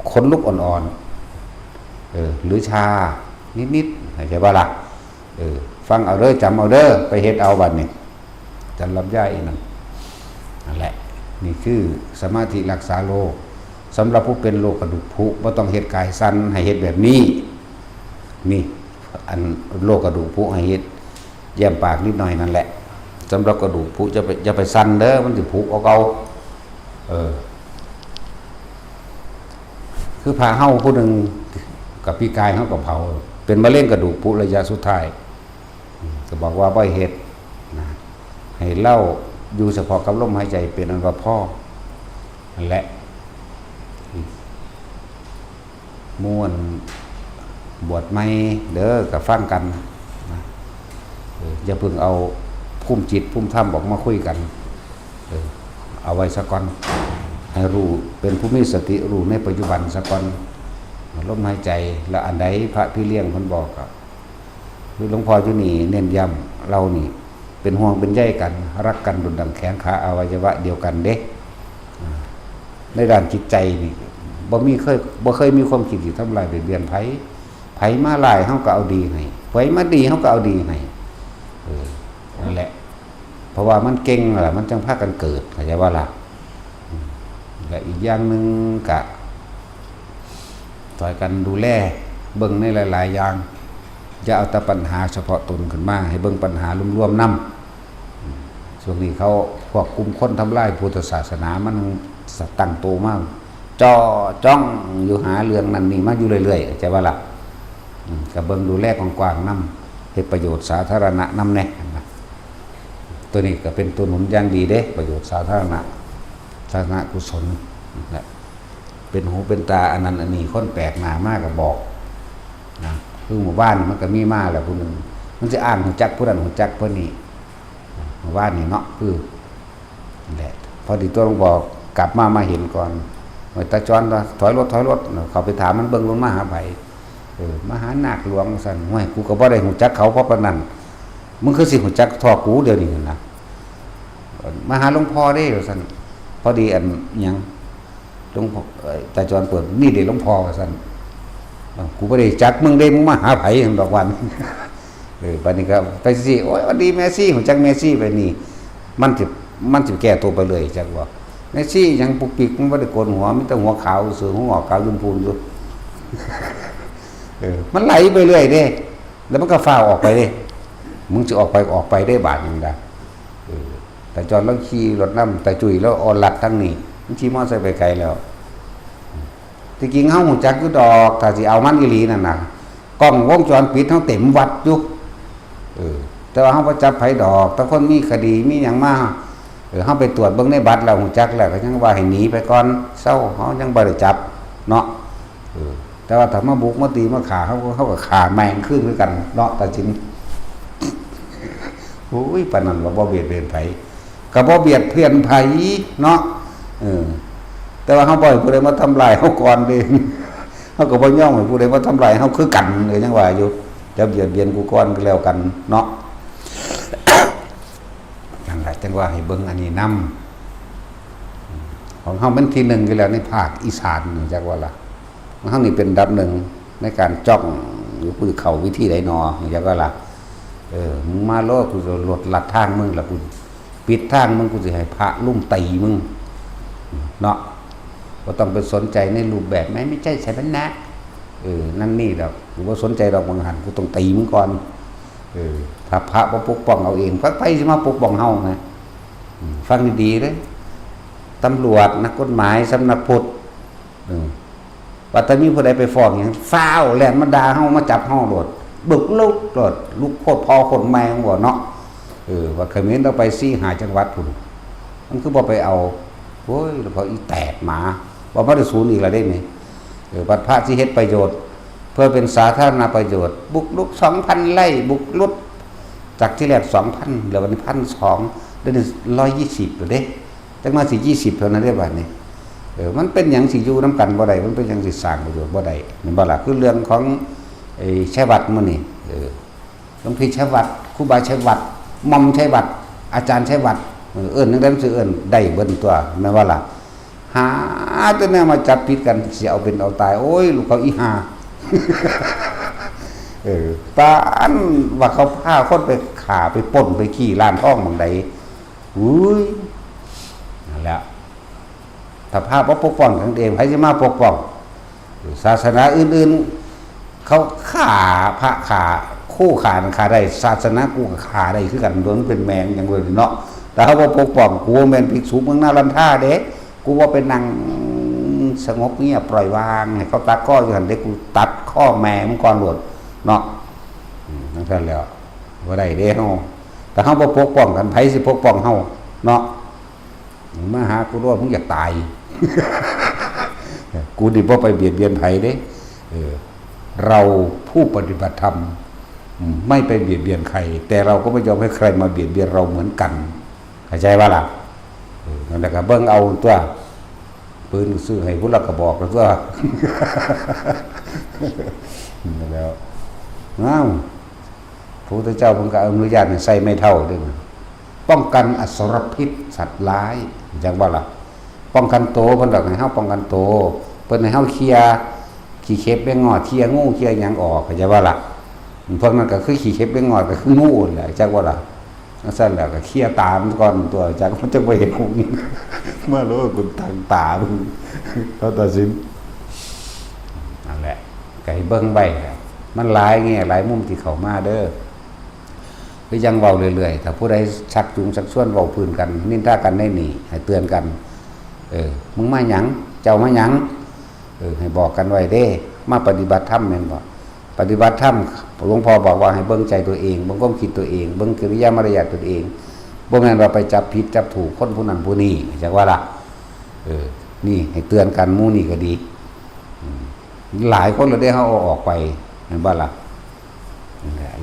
ขนลุกอ่อนๆหรือชานิดๆเข้าใจบ่ล่ะฟังเอาเด้อจำเอาเด้อไปเฮ็ดเอาบัดนี้จำลำไยนั่นแหละนี่คือสมาธิรักษาโรคสำหรับผู้เป็นโรคกระดูกผุบ่ต้องเฮ็ดกายสั่นให้เฮ็ดแบบนี้นี่อันโรคกระดูกผุให้เฮ็ดแย้มปากนิดหน่อยนั่นแหละสำหรับกระดูกผุจะไปสั่นเด้อมันสิผุเอา คือพาเฮาผู้หนึ่งกับพี่กายเฮากับเผาเป็นมะเร็งกระดูกพุระยะสุดท้ายก็บอกว่าบ่เฮ็ดนะให้เล่าอยู่เฉพาะกับลมหายใจเป็นอันว่าพ่อนั่นแหละม่วนบวชไม่เด้อกับฟังกันนะอย่าเพิ่งเอาพุ่มจิตพุ่มธรรมบอกมาคุยกันเอาไว้สักก่อนให้รู้เป็นผู้มีสติรู้ในปัจจุบันสักก่อนลมหายใจแล้วอันใดพระพี่เลี้ยงคนบอกกับหลวงพ่ออยู่นี่เน้นย้ำเรานี่เป็นห่วงเป็นใยกันรักกันดุจดังแขนขาอวัยวะเดียวกันเด้ในด้านจิตใจนี่บ่เคยมีความคิดที่ทำลายเบียดเบียนไผมาลายเฮาก็เอาดีให้ไผมาดีเฮาก็เอาดีให้นั่นแหละเพราะว่ามันเก่งล่ะมันจังพากันเกิดเข้าใจว่าล่ะและอีกอย่างนึงก็ต่อยกันดูแลเบิ่งในหลายๆอย่างอย่าเอาแต่ปัญหาเฉพาะตนขึ้นมาให้เบิ่งปัญหารวมๆนำช่วงนี้เขาพวกกลุ่มคนทำลายพุทธศาสนามันตั้งโตมากจ้องอยู่หาเรื่องนั้นนี่มาอยู่เรื่อยๆใจว่าล่ะกับเบิ่งดูแลกว้างๆนำให้ประโยชน์สาธารณะนำแน่ตัวนี้ก็เป็นตัวหนุนอย่างดีเด้ประโยชน์สาธารณะกุศลนะเป็นหูเป็นตาอันนั้นอันนี้คนแปลกหน้ามากก็บอกนะคือหมู่บ้านมันก็มีมาแล้วผู้หนึ่งมันจะอ่านหูจักผู้นั้นหูจักผู้นี้หมู่บ้านนี่เนาะคือแหละพอดีตัวหลวงบอกกลับมาเห็นก่อนตาจอนถอยรถเขาไปถามมันเบิ่งลงมาหาไผมหานาคหลวงสั่นห้วยกูก็บ่ได้หูจักเขาเพราะปานนั้นมึงคือสิหูจักทอกูเดี๋ยวนี้นะมาหาหลวงพ่อได้สั่นพอดีอันหยังหลวงพ่อตาจอนเปิดนี่เดี๋ยวหลวงพ่อสั่นกูบ่ได้จักมึงได้มึงมาหาไผดอกวันบัดนี้ก็ไปสิโอ้ยวันดีแม่ซี่หูจักแม่ซี่ไปนี่มันสิแก้ตัวไปเลยจักว่าแม่ซี่ยังปุกปิกมันบ่ได้โกนหัวมีแต่หัวขาวเสือหัวงอกขาวยุ่นพูนอยู่มันไหลไปเรื่อยเด้แล้วมันก็ฟ้าวออกไปเด้มึงจะออกไปได้บาทนึงได้แต่จอนแล้วขี่รถน้ำแต่จุ๋ยแล้วออนลัดทั้งนี้มันขี่มอเตอร์ไซค์ไปไกลแล้วที่จริงเฮาหูจักอยู่ดอกถ้าสิเอามันอีหลีนั่นน่ะกล้องวงจรปิดเฮาเต็มวัดอยู่แต่ว่าเฮาบ่จับไผดอกถ้าคนมีคดีมีหยังมาเฮาไปตรวจเบิ่งในบัตรแล้วหูจักแล้วก็ยังว่าให้หนีไปก่อนเศร้าเฮายังบ่ได้จับเนาะแต่ว่าถ้ามาบุกมาตีมาฆ่าเฮาก็ฆ่าแม่งขึ้นคือกันเนาะแต่จริงโอ้ยปานนั้นว่าบ่เบียดเบียนไผก็บ่เบียดเบียนไผเนาะแต่ว่าเฮาบ่ให้ผู้ใดมาทำลายเฮาก่อนเด้เฮาก็บ่ยอมให้ผู้ใดมาทำลายเฮาคือกันเลยจังว่าอยู่จะเบียดเบียนกูก่อนก็แล้วกันเนาะจังได๋จังว่าให้เบิ่งอันนี้นำของเฮามันที่1อยู่แล้วในภาคอีสานนี่จักว่าล่ะเฮานี่เป็นอันดับ1ในการจ้องอยู่ผู้เข้าวิธีใดนอจักว่าล่ะมึงมาโลดกูจะลดลัดทางมึงล่ะกูปิดทางมึงกูสิให้พระลุ่มตีมึงเนาะบ่ต้องไปสนใจในรูปแบบไม่ใช่ใช่มันนะนั่นนี่ดอกกูบ่สนใจดอกบางหันกูต้องตีมึงก่อนถ้าพระบ่ปกป้องเอาเองพระไปสิมาปกป้องเฮาไงฟังดีๆเด้ตำรวจนักกฎหมายสำนักพุทธว่าถ้ามีผู้ใดไปฟ้องหยังฟ้าวแล่นมาด่าเฮามาจับเฮาโลดบึกลุกโลดลูกโคตรพอคนแม่งบ่เนาะว่าเขมรเราไป4-5จังหวัดพุ่นมันคือบ่ไปเอาโอ้ยแล้วพออีแตกหมาบ่มาได้ศูนย์อีกแล้วได้นี่บัดพระสิเฮ็ดประโยชน์เพื่อเป็นสาธารณประโยชน์บุกรุก 2,000 ไร่บุกรุกจากที่แรก 2,000 เหลือวันนี้ 1,200 เดี๋ยวนี้120แล้วเด้จังมาสิ20เท่านั้นได้บัดนี้มันเป็นหยังสิอยู่นำกันบ่ได้มันเป็นหยังสิสร้างประโยชน์บ่ได้แม่นบ่ล่ะคือเรื่องของชัยวัฒน์มื้อนี้หลวงพี่ชัยวัฒน์ครูบาชัยวัฒน์หม่อมชัยวัฒน์อาจารย์ชัยวัฒน์จังได๋มันสิได้เบิ่นตัวแม่นบ่ล่ะหาแต่แนวมาจับผิดกันสิเอาเป็นเอาตายโอ้ยลูกเขาอีห่าปานว่าเขาพาคนไปฆ่าไปปล้นไปขี้ร้านทองบางใดอุ้ยนั่นแหละถ้าพาบ่ปกป้องกันเองใครสิมาปกป้องศาสนาอื่นๆเขาฆ่าพระฆ่าคู่ฆ่าได้ศาสนากูก็ฆ่าได้คือกันโดนเป็นแมงอย่างเดียวเนาะแต่เขาบ่ปกป้องกูแม่นภิกษุเมืองนาลันทาเด้กูว่าเป็นนาง สงบเงียบปล่อยวางให้เขาตัดข้ออยู่หันเด็กกูตัดข้อแม่มึงก่อนโหลดเนาะนั่นแค่แล้วว่าได้เด้เฮาแต่เฮาบ่ปกป้องกันไผสิปกป้องเฮาเนาะมาหากูด้วยมึงอยากตายกูนี่บ่ไปเบียดเบียนไผเด้เราผู้ปฏิบัติธรรมไม่ไปเบียดเบียนใครแต่เราก็ไม่ยอมให้ใครมาเบียดเบียนเราเหมือนกันเข้าใจว่าล่ะนั่นแหละก็เบิ่งเอาตัวปืนซื้อให้ผู้ละกระบอกแล้วตัวนั่นแล้วอ้าวพระพุทธเจ้าเพิ่นก็อนุญาตให้ใส่ไม่เท่าด้วยป้องกันอสรพิษสัตว์ร้ายจังว่าล่ะป้องกันโตเพิ่นดอกให้เฮาป้องกันโตเพิ่นให้เฮาเคลียร์ขี้เข็บแบงงอดเคลียร์งูเคลียร์หยังออกเข้าใจว่าล่ะพวกนั้นก็คือขี้เข็บแบงงอดก็คืองูแหละจังว่าล่ะซั่นแล้วก็เคลียร์ตามก่อนตัวจังมันจะบ่เห็นงูมาโลกุทางตามึงเขาตัดสินนั่นแหละก็ให้เบิ่งไว้มันหลายแง่หลายมุมที่เข้ามาเด้อก็ยังเว้าเรื่อยๆถ้าผู้ใดชักจูงชักชวนเว้าพื้นกันนินทากันได้หนีให้เตือนกันมึงมาหยังเจ้ามาหยังให้บอกกันไว้เด้มาปฏิบัติธรรมแม่นบ่ปฏิบัติธรรมหลวงพ่อบอกว่าให้เบิ่งใจตัวเองเบิ่งความคิดตัวเองเบิ่งกิริยามารยาทตัวเองบ่แม่นว่าไปจับผิดจับถูกคนผู้นั้นผู้นี้จักว่าล่ะนี่ให้เตือนกันหมู่นี่ก็ดีหลายคนแล้วได้เฮาเอาออกไปเห็นบ่ล่ะ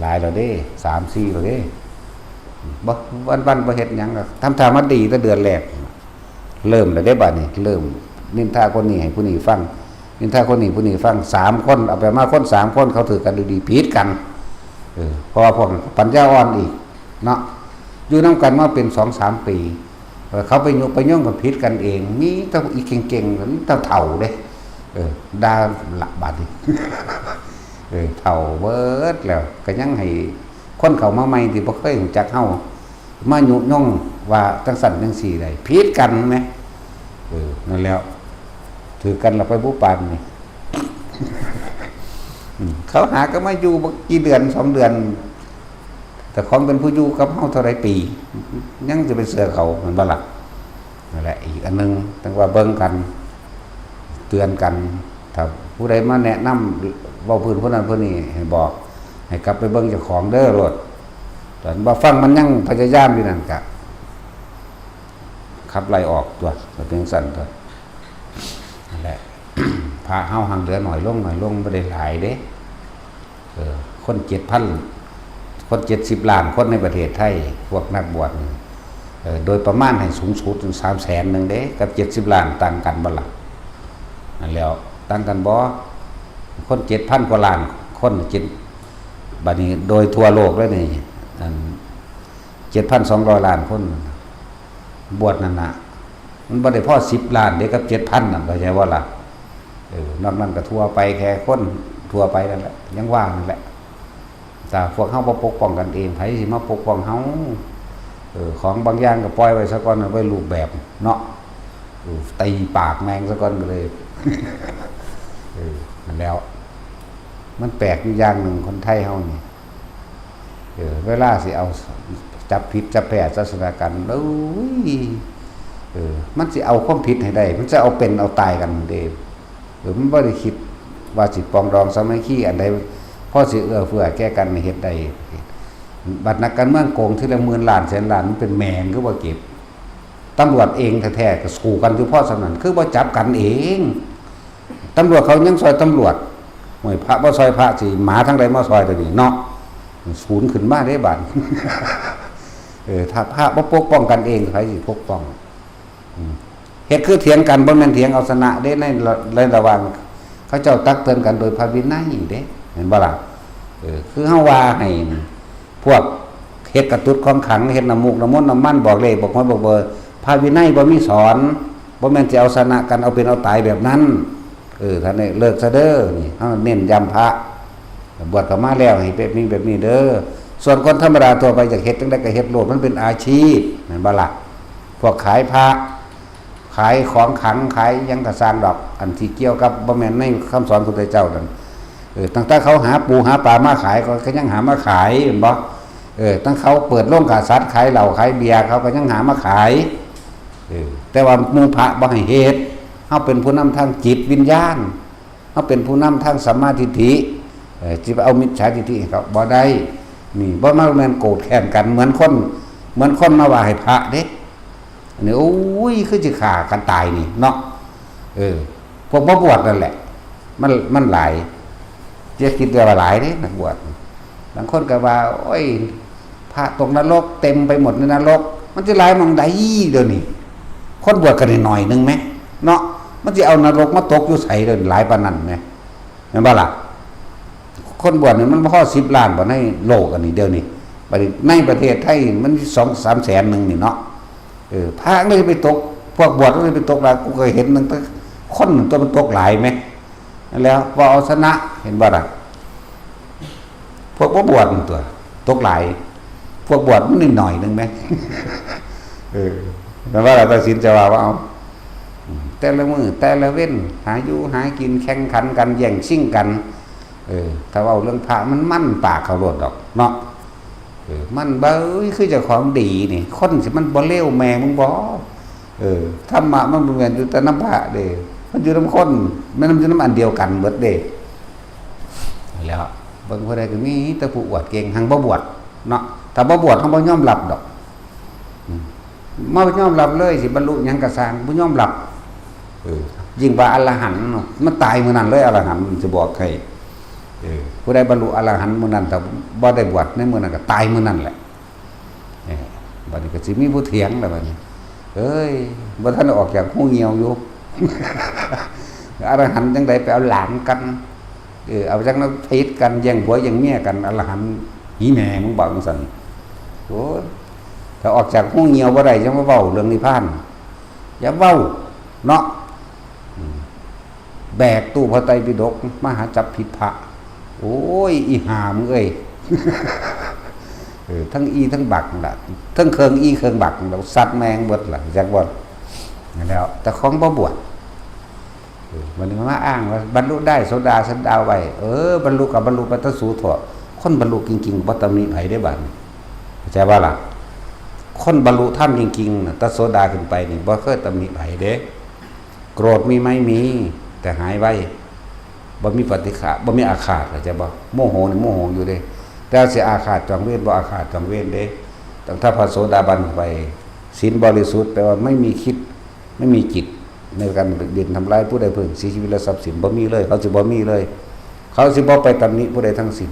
หลายแล้วเด้ 3-4แล้วเด้บ่วันๆบ่เฮ็ดหยังก็ทำท่ามาดีแต่เดือนแรกเริ่มแล้วเด้บัดนี้เริ่มนินทาคนนี้ให้ผู้นี้ฟังนินทาคนนี้ผู้นี้ฟัง3คนเอาไปมาคน3คนเขาถือกันดีๆผิดกันเพราะว่าพวกปัญญาอ่อนอีกเนาะอยู่นำกันมาเป็น 2-3 ปีเขาไปยุไปย่องกับผิดกันเองมีแต่อีเก่งๆนี่เฒ่าเด้ด่าละบาดนี้เฒ่าเบิดแล้วก็ยังให้คนเข้ามาใหม่ที่บ่เคยรู้จักเฮามายุย่องว่าจังสั่นจังซี่ได้ผิดกันแหมนั่นแล้วถือกันเราไปผู้ปานนี่ เขาหาก็มาอยู่กี่เดือน2 เดือนแต่ของเป็นผู้อยู่กับเฮาเท่าไรปียังจะเป็นเสือเขามันบ่ล่ะนั่นแหละอีกอันนึงตั้งว่าเบิ่งกันเตือนกันถ้าผู้ใดมาแนะนำเว้าพื้นผู้นั้นผู้นี้ให้บอกให้กลับไปเบิ่งเจ้าของเด้อโลดตอนบ่ฟังมันยังพยายามอยู่นั่นก็ขับไล่ออกตัวเป็นสั่นตัวนั่นแหละ พาเฮาห่างเหลือหน่อยลงบ่ได้หลายเด้คน 7,000 คน70 ล้านคนในประเทศไทยพวกนักบวชโดยประมาณให้สูงสุดถึง300,000นึงเด้กับ70 ล้านต่างกันบ่ล่ะนั่นแล้วต่างกันบ่คน 7,000 กว่าล้านคนบัดนี้โดยทั่วโลกแล้วนี่7,200 ล้านคนบวชนั่นน่ะมันบ่ได้พอ10 ล้านเด้กับ 7,000 นั่นเข้าใจว่าล่ะนอกนั้นก็ทั่วไปแค่คนทั่วไปนั่นแหละยังว่านั่นแหละแต่พวกเฮาบ่ปกป้องกันเองไผสิมาปกป้องเฮาของบางอย่างก็ปล่อยไว้ซะก่อนไว้รูปแบบเนาะตีปากแมงซะก่อนก็เลยนั่นแล้วมันแปลกอยู่อย่างหนึ่งคนไทยเฮานี่เวลาสิเอาจับผิดจับแปรศาสนากันมันสิเอาความผิดให้ได้มันจะเอาเป็นเอาตายกันเด้มันบ่ได้คิดว่าสิปองดองสามัคคีอันใดพอสิเอื้อเฟื้อแก้กันเฮ็ดได้บัดนักการเมืองโกงทีละ10,000 ล้านแสนล้านมันเป็นแมงคือบ่เก็บตำรวจเองแท้ๆก็สู้กันอยู่เพราะฉะนั้นคือบ่จับกันเองตำรวจเขายังซอยตำรวจห้วยพระบ่ซอยพระสิหมาทั้งใดมาซอยตัวนี้เนาะศูนย์ขึ้นมาได้บาด ถ้าพระบ่ปกป้องกันเองใครสิปกป้องเฮ็ดคือเถียงกันบ่แม่นเถียงเอาชนะเด้ในระหว่างเขาเจ้าตักเตือนกันโดยพระวินัยเด้เห็นบ่ล่ะคือเฮาว่าให้พวกเฮ็ดกระตุ้ดของขังเฮ็ดน้ำมูกน้ำมนต์น้ำมันบอกเลขบอกฮอดบอกเบอร์พระวินัยบ่มีสอนบ่แม่นสิเอาชนะกันเอาเป็นเอาตายแบบนั้นท่านนี่เลิกซะเด้อนี่เฮาเน้นย้ำพระบวชเข้ามาแล้วให้แบบนี้เด้อส่วนคนธรรมดาทั่วไปอยากเฮ็ดจังได๋ก็เฮ็ดโลดมันเป็นอาชีพแม่นบ่ล่ะพวกขายพระขายของขังขายยังกระสร้างดอกอันที่เกี่ยวกับบ่แม่นในคำสอนพระพุทธเจ้านั่นตั้งแต่เขาหาปูหาปลามาขายก็ยังหามาขายเห็นบ่ตั้งเขาเปิดโรงฆ่าสัตว์ขายเหล้าขายเบียร์เขาก็ยังหามาขายแต่ว่าหมู่พระบ่ให้เฮ็ดเฮ าเป็นผู้นำทางจิตวิญญาณเฮาเป็นผู้นำทางสัมมาทิฏฐิสิไปเอามิจฉาทิฏฐิให้เขาบ่ได้นี่บ่มาแม่นโกรธแค้นกันเหมือนคนมาว่าให้พระเด้อันนี้โอ้ยคือสิฆ่ากันตายนี่เนาะพวกบ่บวชนั่นแหละมันหลายจะคิดว่าหลายเด้นักบวชบางคนก็ว่าโอ้ยพระตกนรกเต็มไปหมดในนรกมันจะหลายหม่องใดเดี๋ยวนี้คนบวชกันหน่อยนึงมั้ยเนาะมันสิเอานรกมาตกอยู่ไสเด้อหลายปานนั้นแม่แม่นบ่ล่ะคนบวชนี่มันบ่พอ10ล้านบ่ในโลกอันนี้เดี๋ยวนี้บัดนี้ในประเทศไทยมัน2-3 แสนนึงนี่เนาะพระเลยไปตกพวกบวชเลยไปตกหลายกูเคยเห็นนึงคนตัวมันตกหลายมั้ยแล้วบ่เอาชนะเห็นบ่ล่ะพวกบ่บวชตัวตกหลายพวกบวชมันนิดหน่อยนึงมั้ยแต่ว่าเราตัดสินจะว่าเอาแต่ละมื้อแต่ละเว้นหาอยู่หากินแข่งขันกันแย่งชิงกันถ้าเอาเรื่องพระมันมั่นปากเขาโลดดอกเนาะมันเบ้ยคือเจ้าของดีนี่คนสิมันบ่เลวแม่มึงบ่ธรรมะมันบ่แม่นอยู่แต่น้ำพระเด้มันอยู่น้ำคนมันอยู่น้ำอันเดียวกันเบิดเด้แล้วเบิ่งผู้ใดก็มีแต่ผู้อวดเก่งหังบ่บวชเนาะถ้าบ่บวชเฮาบ่ยอมรับดอกบ่ยอมรับเลยสิบรรลุหยังก็สร้างบ่ยอมรับยิ่งว่าอรหันต์มันตายมื้อนั้นเลยอรหันต์สิบอกให้ผู้ใดบรรลุอรหันต์มื้อนั้นถ้าบ่ได้บวชในมื้อนั้นก็ตายมื้อนั้นแหละบัดนี้ก็สิมีผู้เถียงแล้วบัดนี้บ่ทันออกจากหูเหี่ยวอยู่ อรหันต์จังได๋ไปเอาหลานกันเอาจังนั้นผิดกันแย่งผัวแย่งเมียกันอรหันต์หีแหน่มึงบอกจังซั่นโอ้ถ้าออกจากหูเหี่ยวบ่ได้จังมาเว้าเรื่องนิพพานอย่าเว้าเนาะแบกตู้พระไตรปิฎกมาหาจับผิดพระโอ้ยอีห่ามึงเอ้ย ทั้งอีทั้งบักล่ะทั้งเคิงอีเคิงบักเราสัตว์แมงเบิดล่ะจักบ่แล้วแต่ของบ่บวชมันมาอ้างว่าบรรลุได้โสดาสันดาวไว้บรรลุกับบรรลุปัตตสูถอดคนบรรลุจริงๆบ่ตำหนิไผได้บัดเข้าใจว่าล่ะคนบรรลุธรรมจริงๆน่ะตโสดาขึ้นไปนี่บ่เคยตำหนิไผเด้โกรธมีไหมมีแต่หายไว้บ่มีปฏิฆะบ่มีอาฆาตเข้าใจบ่โมโหนี่โมโหอยู่เด้แต่สิอาฆาตจองเวรบ่อาฆาตจองเวรเด้ตั้งถ้าพระโสดาบันไปศีลบริสุทธิ์แปลว่าไม่มีคิดไม่มีจิตในการเบียดทำร้ายผู้ใดเพิ่งเสียชีวิตและทรัพย์สินบ่มีเลยเขาสิบ่มีเลยเขาสิบ่ไปตำหนิผู้ใดทั้งสิ้น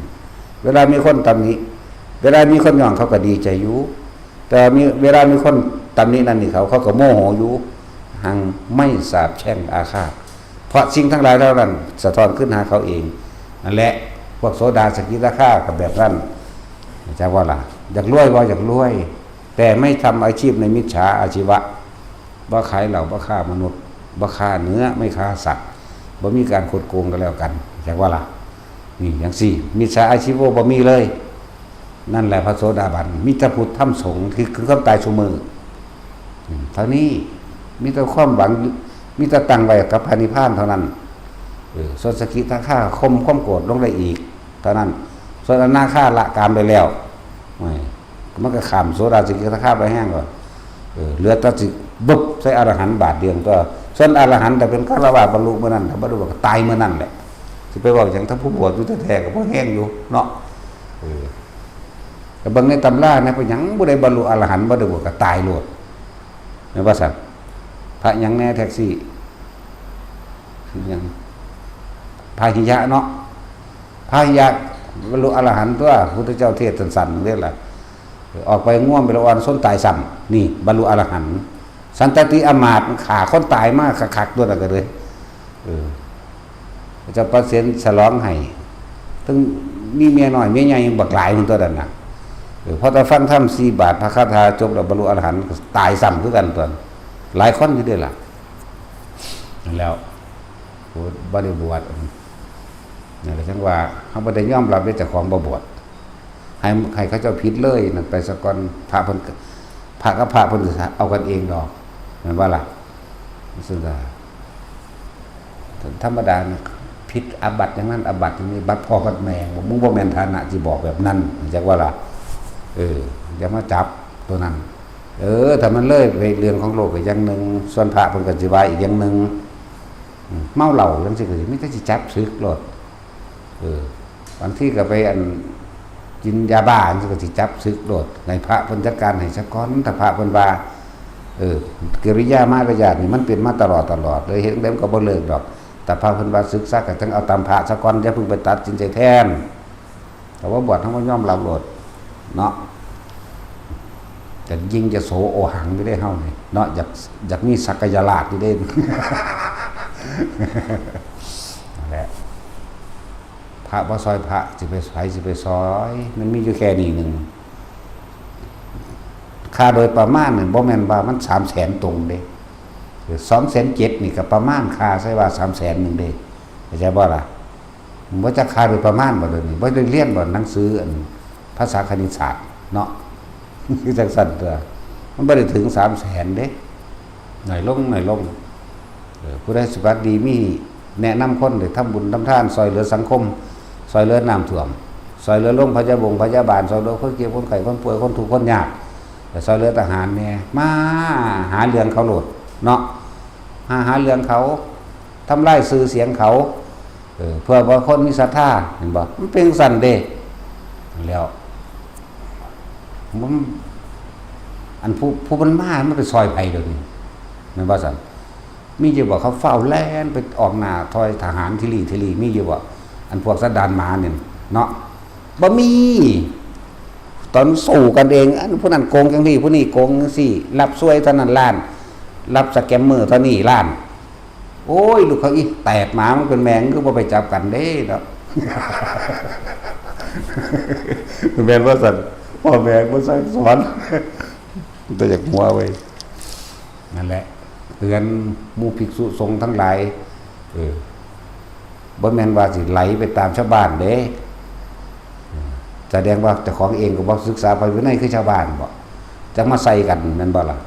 เวลามีคนตำหนิเวลามีคนย่องเขาก็ดีใจอยู่แต่มีเวลามีคนตำหนินั่นนี่เขาก็โมโหอยู่หังไม่สาปแช่งอาฆาตเพราะสิ่งทั้งหลายเหล่านั้นสะท้อนขึ้นหาเขาเองนั่นแหละพวกโสดาสกิทาคากับแบบนั้นจะว่าล่ะอยากรวยว่าอยากรวยแต่ไม่ทำอาชีพในมิจฉาอาชีวะบ่ขายเหล้าบ่ฆ่ามนุษย์บ่ฆ่าเนื้อไม่ฆ่าสัตว์บ่มีการคดโกงกันแล้วกันจะว่าล่ะนี่อย่างสี่มิจฉาอาชีวะบ่มีเลยนั่นแหละพระโสดาบันมีแต่พุทธธรรมสงฆ์ที่คือความตายชั่วมือเท่านี้มีแต่ความหวังมีแต่ตั้งไว้กับพระนิพพานเท่านั้นส่วนสกิทาคาความโกรธลงได้อีกเท่านั้นส่วนอนาคาละกามไปแล้วมันก็ข้ามโสดาสกิทาคาไปแห้งก่อนเหลือแต่สิบึบใส่อรหันต์บาทเดียวก็ส่วนอรหันต์แต่เป็นฆราวาสบรรลุเมื่อนั้นถ้าบรรลุก็ตายเมื่อนั้นแหละสิไปบอกอย่างถ้าผู้บวชอยู่แท้ๆก็บ่แห้งอยู่เนาะแต่บางในตำราเนี่ยเพิ่นหยังบ่ได้บรรลุอรหันต์บ่ได้บวชก็ตายโลดแม่นว่าซั่นพระหยังแน่แท็กซี่คือหยังพาหิยะเนาะพาหิยะบรรลุอรหันต์ตัวพุทธเจ้าเทศน์สั้นๆเรียกล่ะออกไปง่วงไปละวันส้นตายซ้ำนี่บรรลุอรหันต์สันตติอมาตย์ฆ่าคนตายมากคักๆตัวนั้นก็เลยเจ้าประเสริฐฉลองให้ถึงมีเมียน้อยเมียใหญ่บักหลายมันตัวนั้นน่ะพอตะฟังธรรม4 บาทพระคาถาจบแล้วบรรลุอรหันต์ตายซ้ำคือกันตัวหลายคนอยู่ด้วยล่ะแล้วบ่ได้บวชนี่แหละจังว่าเฮาบ่ได้ยอมรับในเจ้าของบ่บวชให้เขาเจ้าผิดเลยนั่นไปซะก่อนพระเพิ่นพระกับพระเพิ่นเอากันเองดอกแม่นบ่ล่ะสุดาธรรมดาผิดอาบัติอย่างนั้นอาบัติอย่างนี้บัดพ่อบัดแม่มึงบ่แม่นฐานะสิบอกแบบนั้นจักว่าล่ะอย่ามาจับตัวนั้นถ้ามันเลยไปเรื่องของโลกอีกอย่างนึงส่วนพระเพิ่นก็สิว่าอีกอย่างนึง เมาเหล้าจังซี่ก็สิมีแต่สิจับศึกโลดบางทีก็ไปกินยาบ้าจังซี่ก็สิจับศึกโลดให้พระเพิ่นจัดการให้ซะก่อนถ้าพระเพิ่นว่ากิริยามารยาทนี่มันเป็นมาตลอดเลยเฮ็ดแล้วก็บ่เลิกดอกแต่พระเพิ่นว่าศึกษาก็ต้องเอาตามพระซะก่อนอย่าเพิ่งไปตัดสินใจแทนแต่ว่าบวชทั้งบ่ยอมรับโลดเนาะแต่ยิ่งจะโสโอหังอยู่ได้เฮานี่เนาะอยากมีสักกายราชอยู่ได้ นั่นแหละพระบ่ซอยพระสิไปซอยมันมีอยู่แค่นี้นึงค่าโดยประมาณนี่บ่แม่นว่ามัน 300,000 ตรงเด้2,700,000นี่ก็ประมาณค่าใช่ว่า 300,000 นึงเด้เข้าใจบ่ล่ะบ่จักค่าโดยประมาณบ่เด้นี่บ่ได้เรียนบ่หนังสือภาษาคณิตศาสตร์เนาะ คือจังซั่นตัวมันบ่ได้ถึง 300,000 เด้หน่อยลงผู้ใดสิบัติดีมีแนะนำคนได้ทำบุญทำทานซอยเหลือสังคมซอยเหลือน้ำท่วมซอยเหลือโรงพยาบาลซอยเหลือคนเจ็บคนไข้คนป่วยคนทุกข์คนยากแต่ซอยเหลือทหารแน่มาหาเรื่องเขาโลดเนาะหาเรื่องเขาทำลายชื่อเสียงเขาเพื่อว่าคนมีศรัทธาเห็นบ่มันเป็นสั่นเด้แล้วมันอันผู้มันมามันไปซอยไผเดี๋ยวนี้แม่นบ่สั่นมีอยู่บ่เขาเฝ้าแล่นไปออกหน้าถอยทหารทีรีมีอยู่บ่อันพวกสันดานหมาเนี่ยเนาะบ่มีตอนสู้กันเองอันผู้นั้นโกงจังซี่ผู้นี้โกงจังซี่รับซวยเท่านั้นล้านรับสแกมเมอร์เท่านี้ล้านโอ้ยลูกเขาอีแตกหมามันเป็นแมงคือบ่ไปจับกันเด้เนาะ แม่นว่าซั่นพ่อแม่บ่สั่งสอนแต่อยากหัวไว้นั่นแหละเตือนหมู่ภิกษุสงฆ์ทั้งหลายบ่แม่นว่าสิไหลไปตามชาวบ้านเด้แสดงว่าเจ้าของเองก็บ่ศึกษาพระวินัยคือชาวบ้านบ่จังมาใส่กันแม่นบ่ล่ะ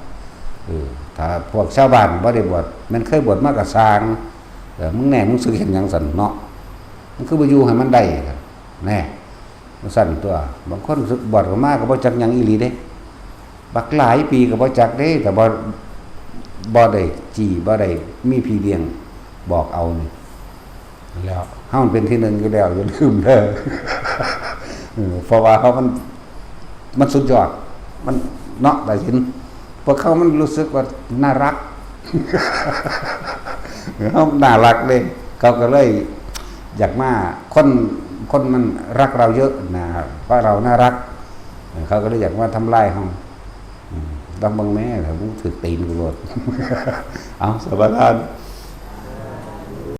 ถ้าพวกชาวบ้านบ่ได้บวชมันเคยบวชมาก็สร้างมึงแน่มึงสึกเห็นหยังซั่นเนาะมันคือบ่อยู่ให้มันได้แน่มันสั่นตัวบางคนสึกบวชก็มาก็บ่จักหยังอีหลีเด้บักหลายปีก็บ่จักเด้แต่บ่ได้จี้บ่ได้มีพี่เลี้ยงบอกเอานี่แล้วเฮาเป็นที่หนึ่งอยู่แล้วอย่าลืมเด้อ เพราะว่าเขามันสุดยอดมันเนาะได้สินพวกเขามันรู้สึกว่าน่ารัก เขาน่ารักเลยเขาก็เลยอยากมาคนมันรักเราเยอะนะเพราะเราน่ารักเขาก็เลยอยากมาทำลายเขาต้องบังแม่แต่มึงถือตีนกูโลด เอาสบาย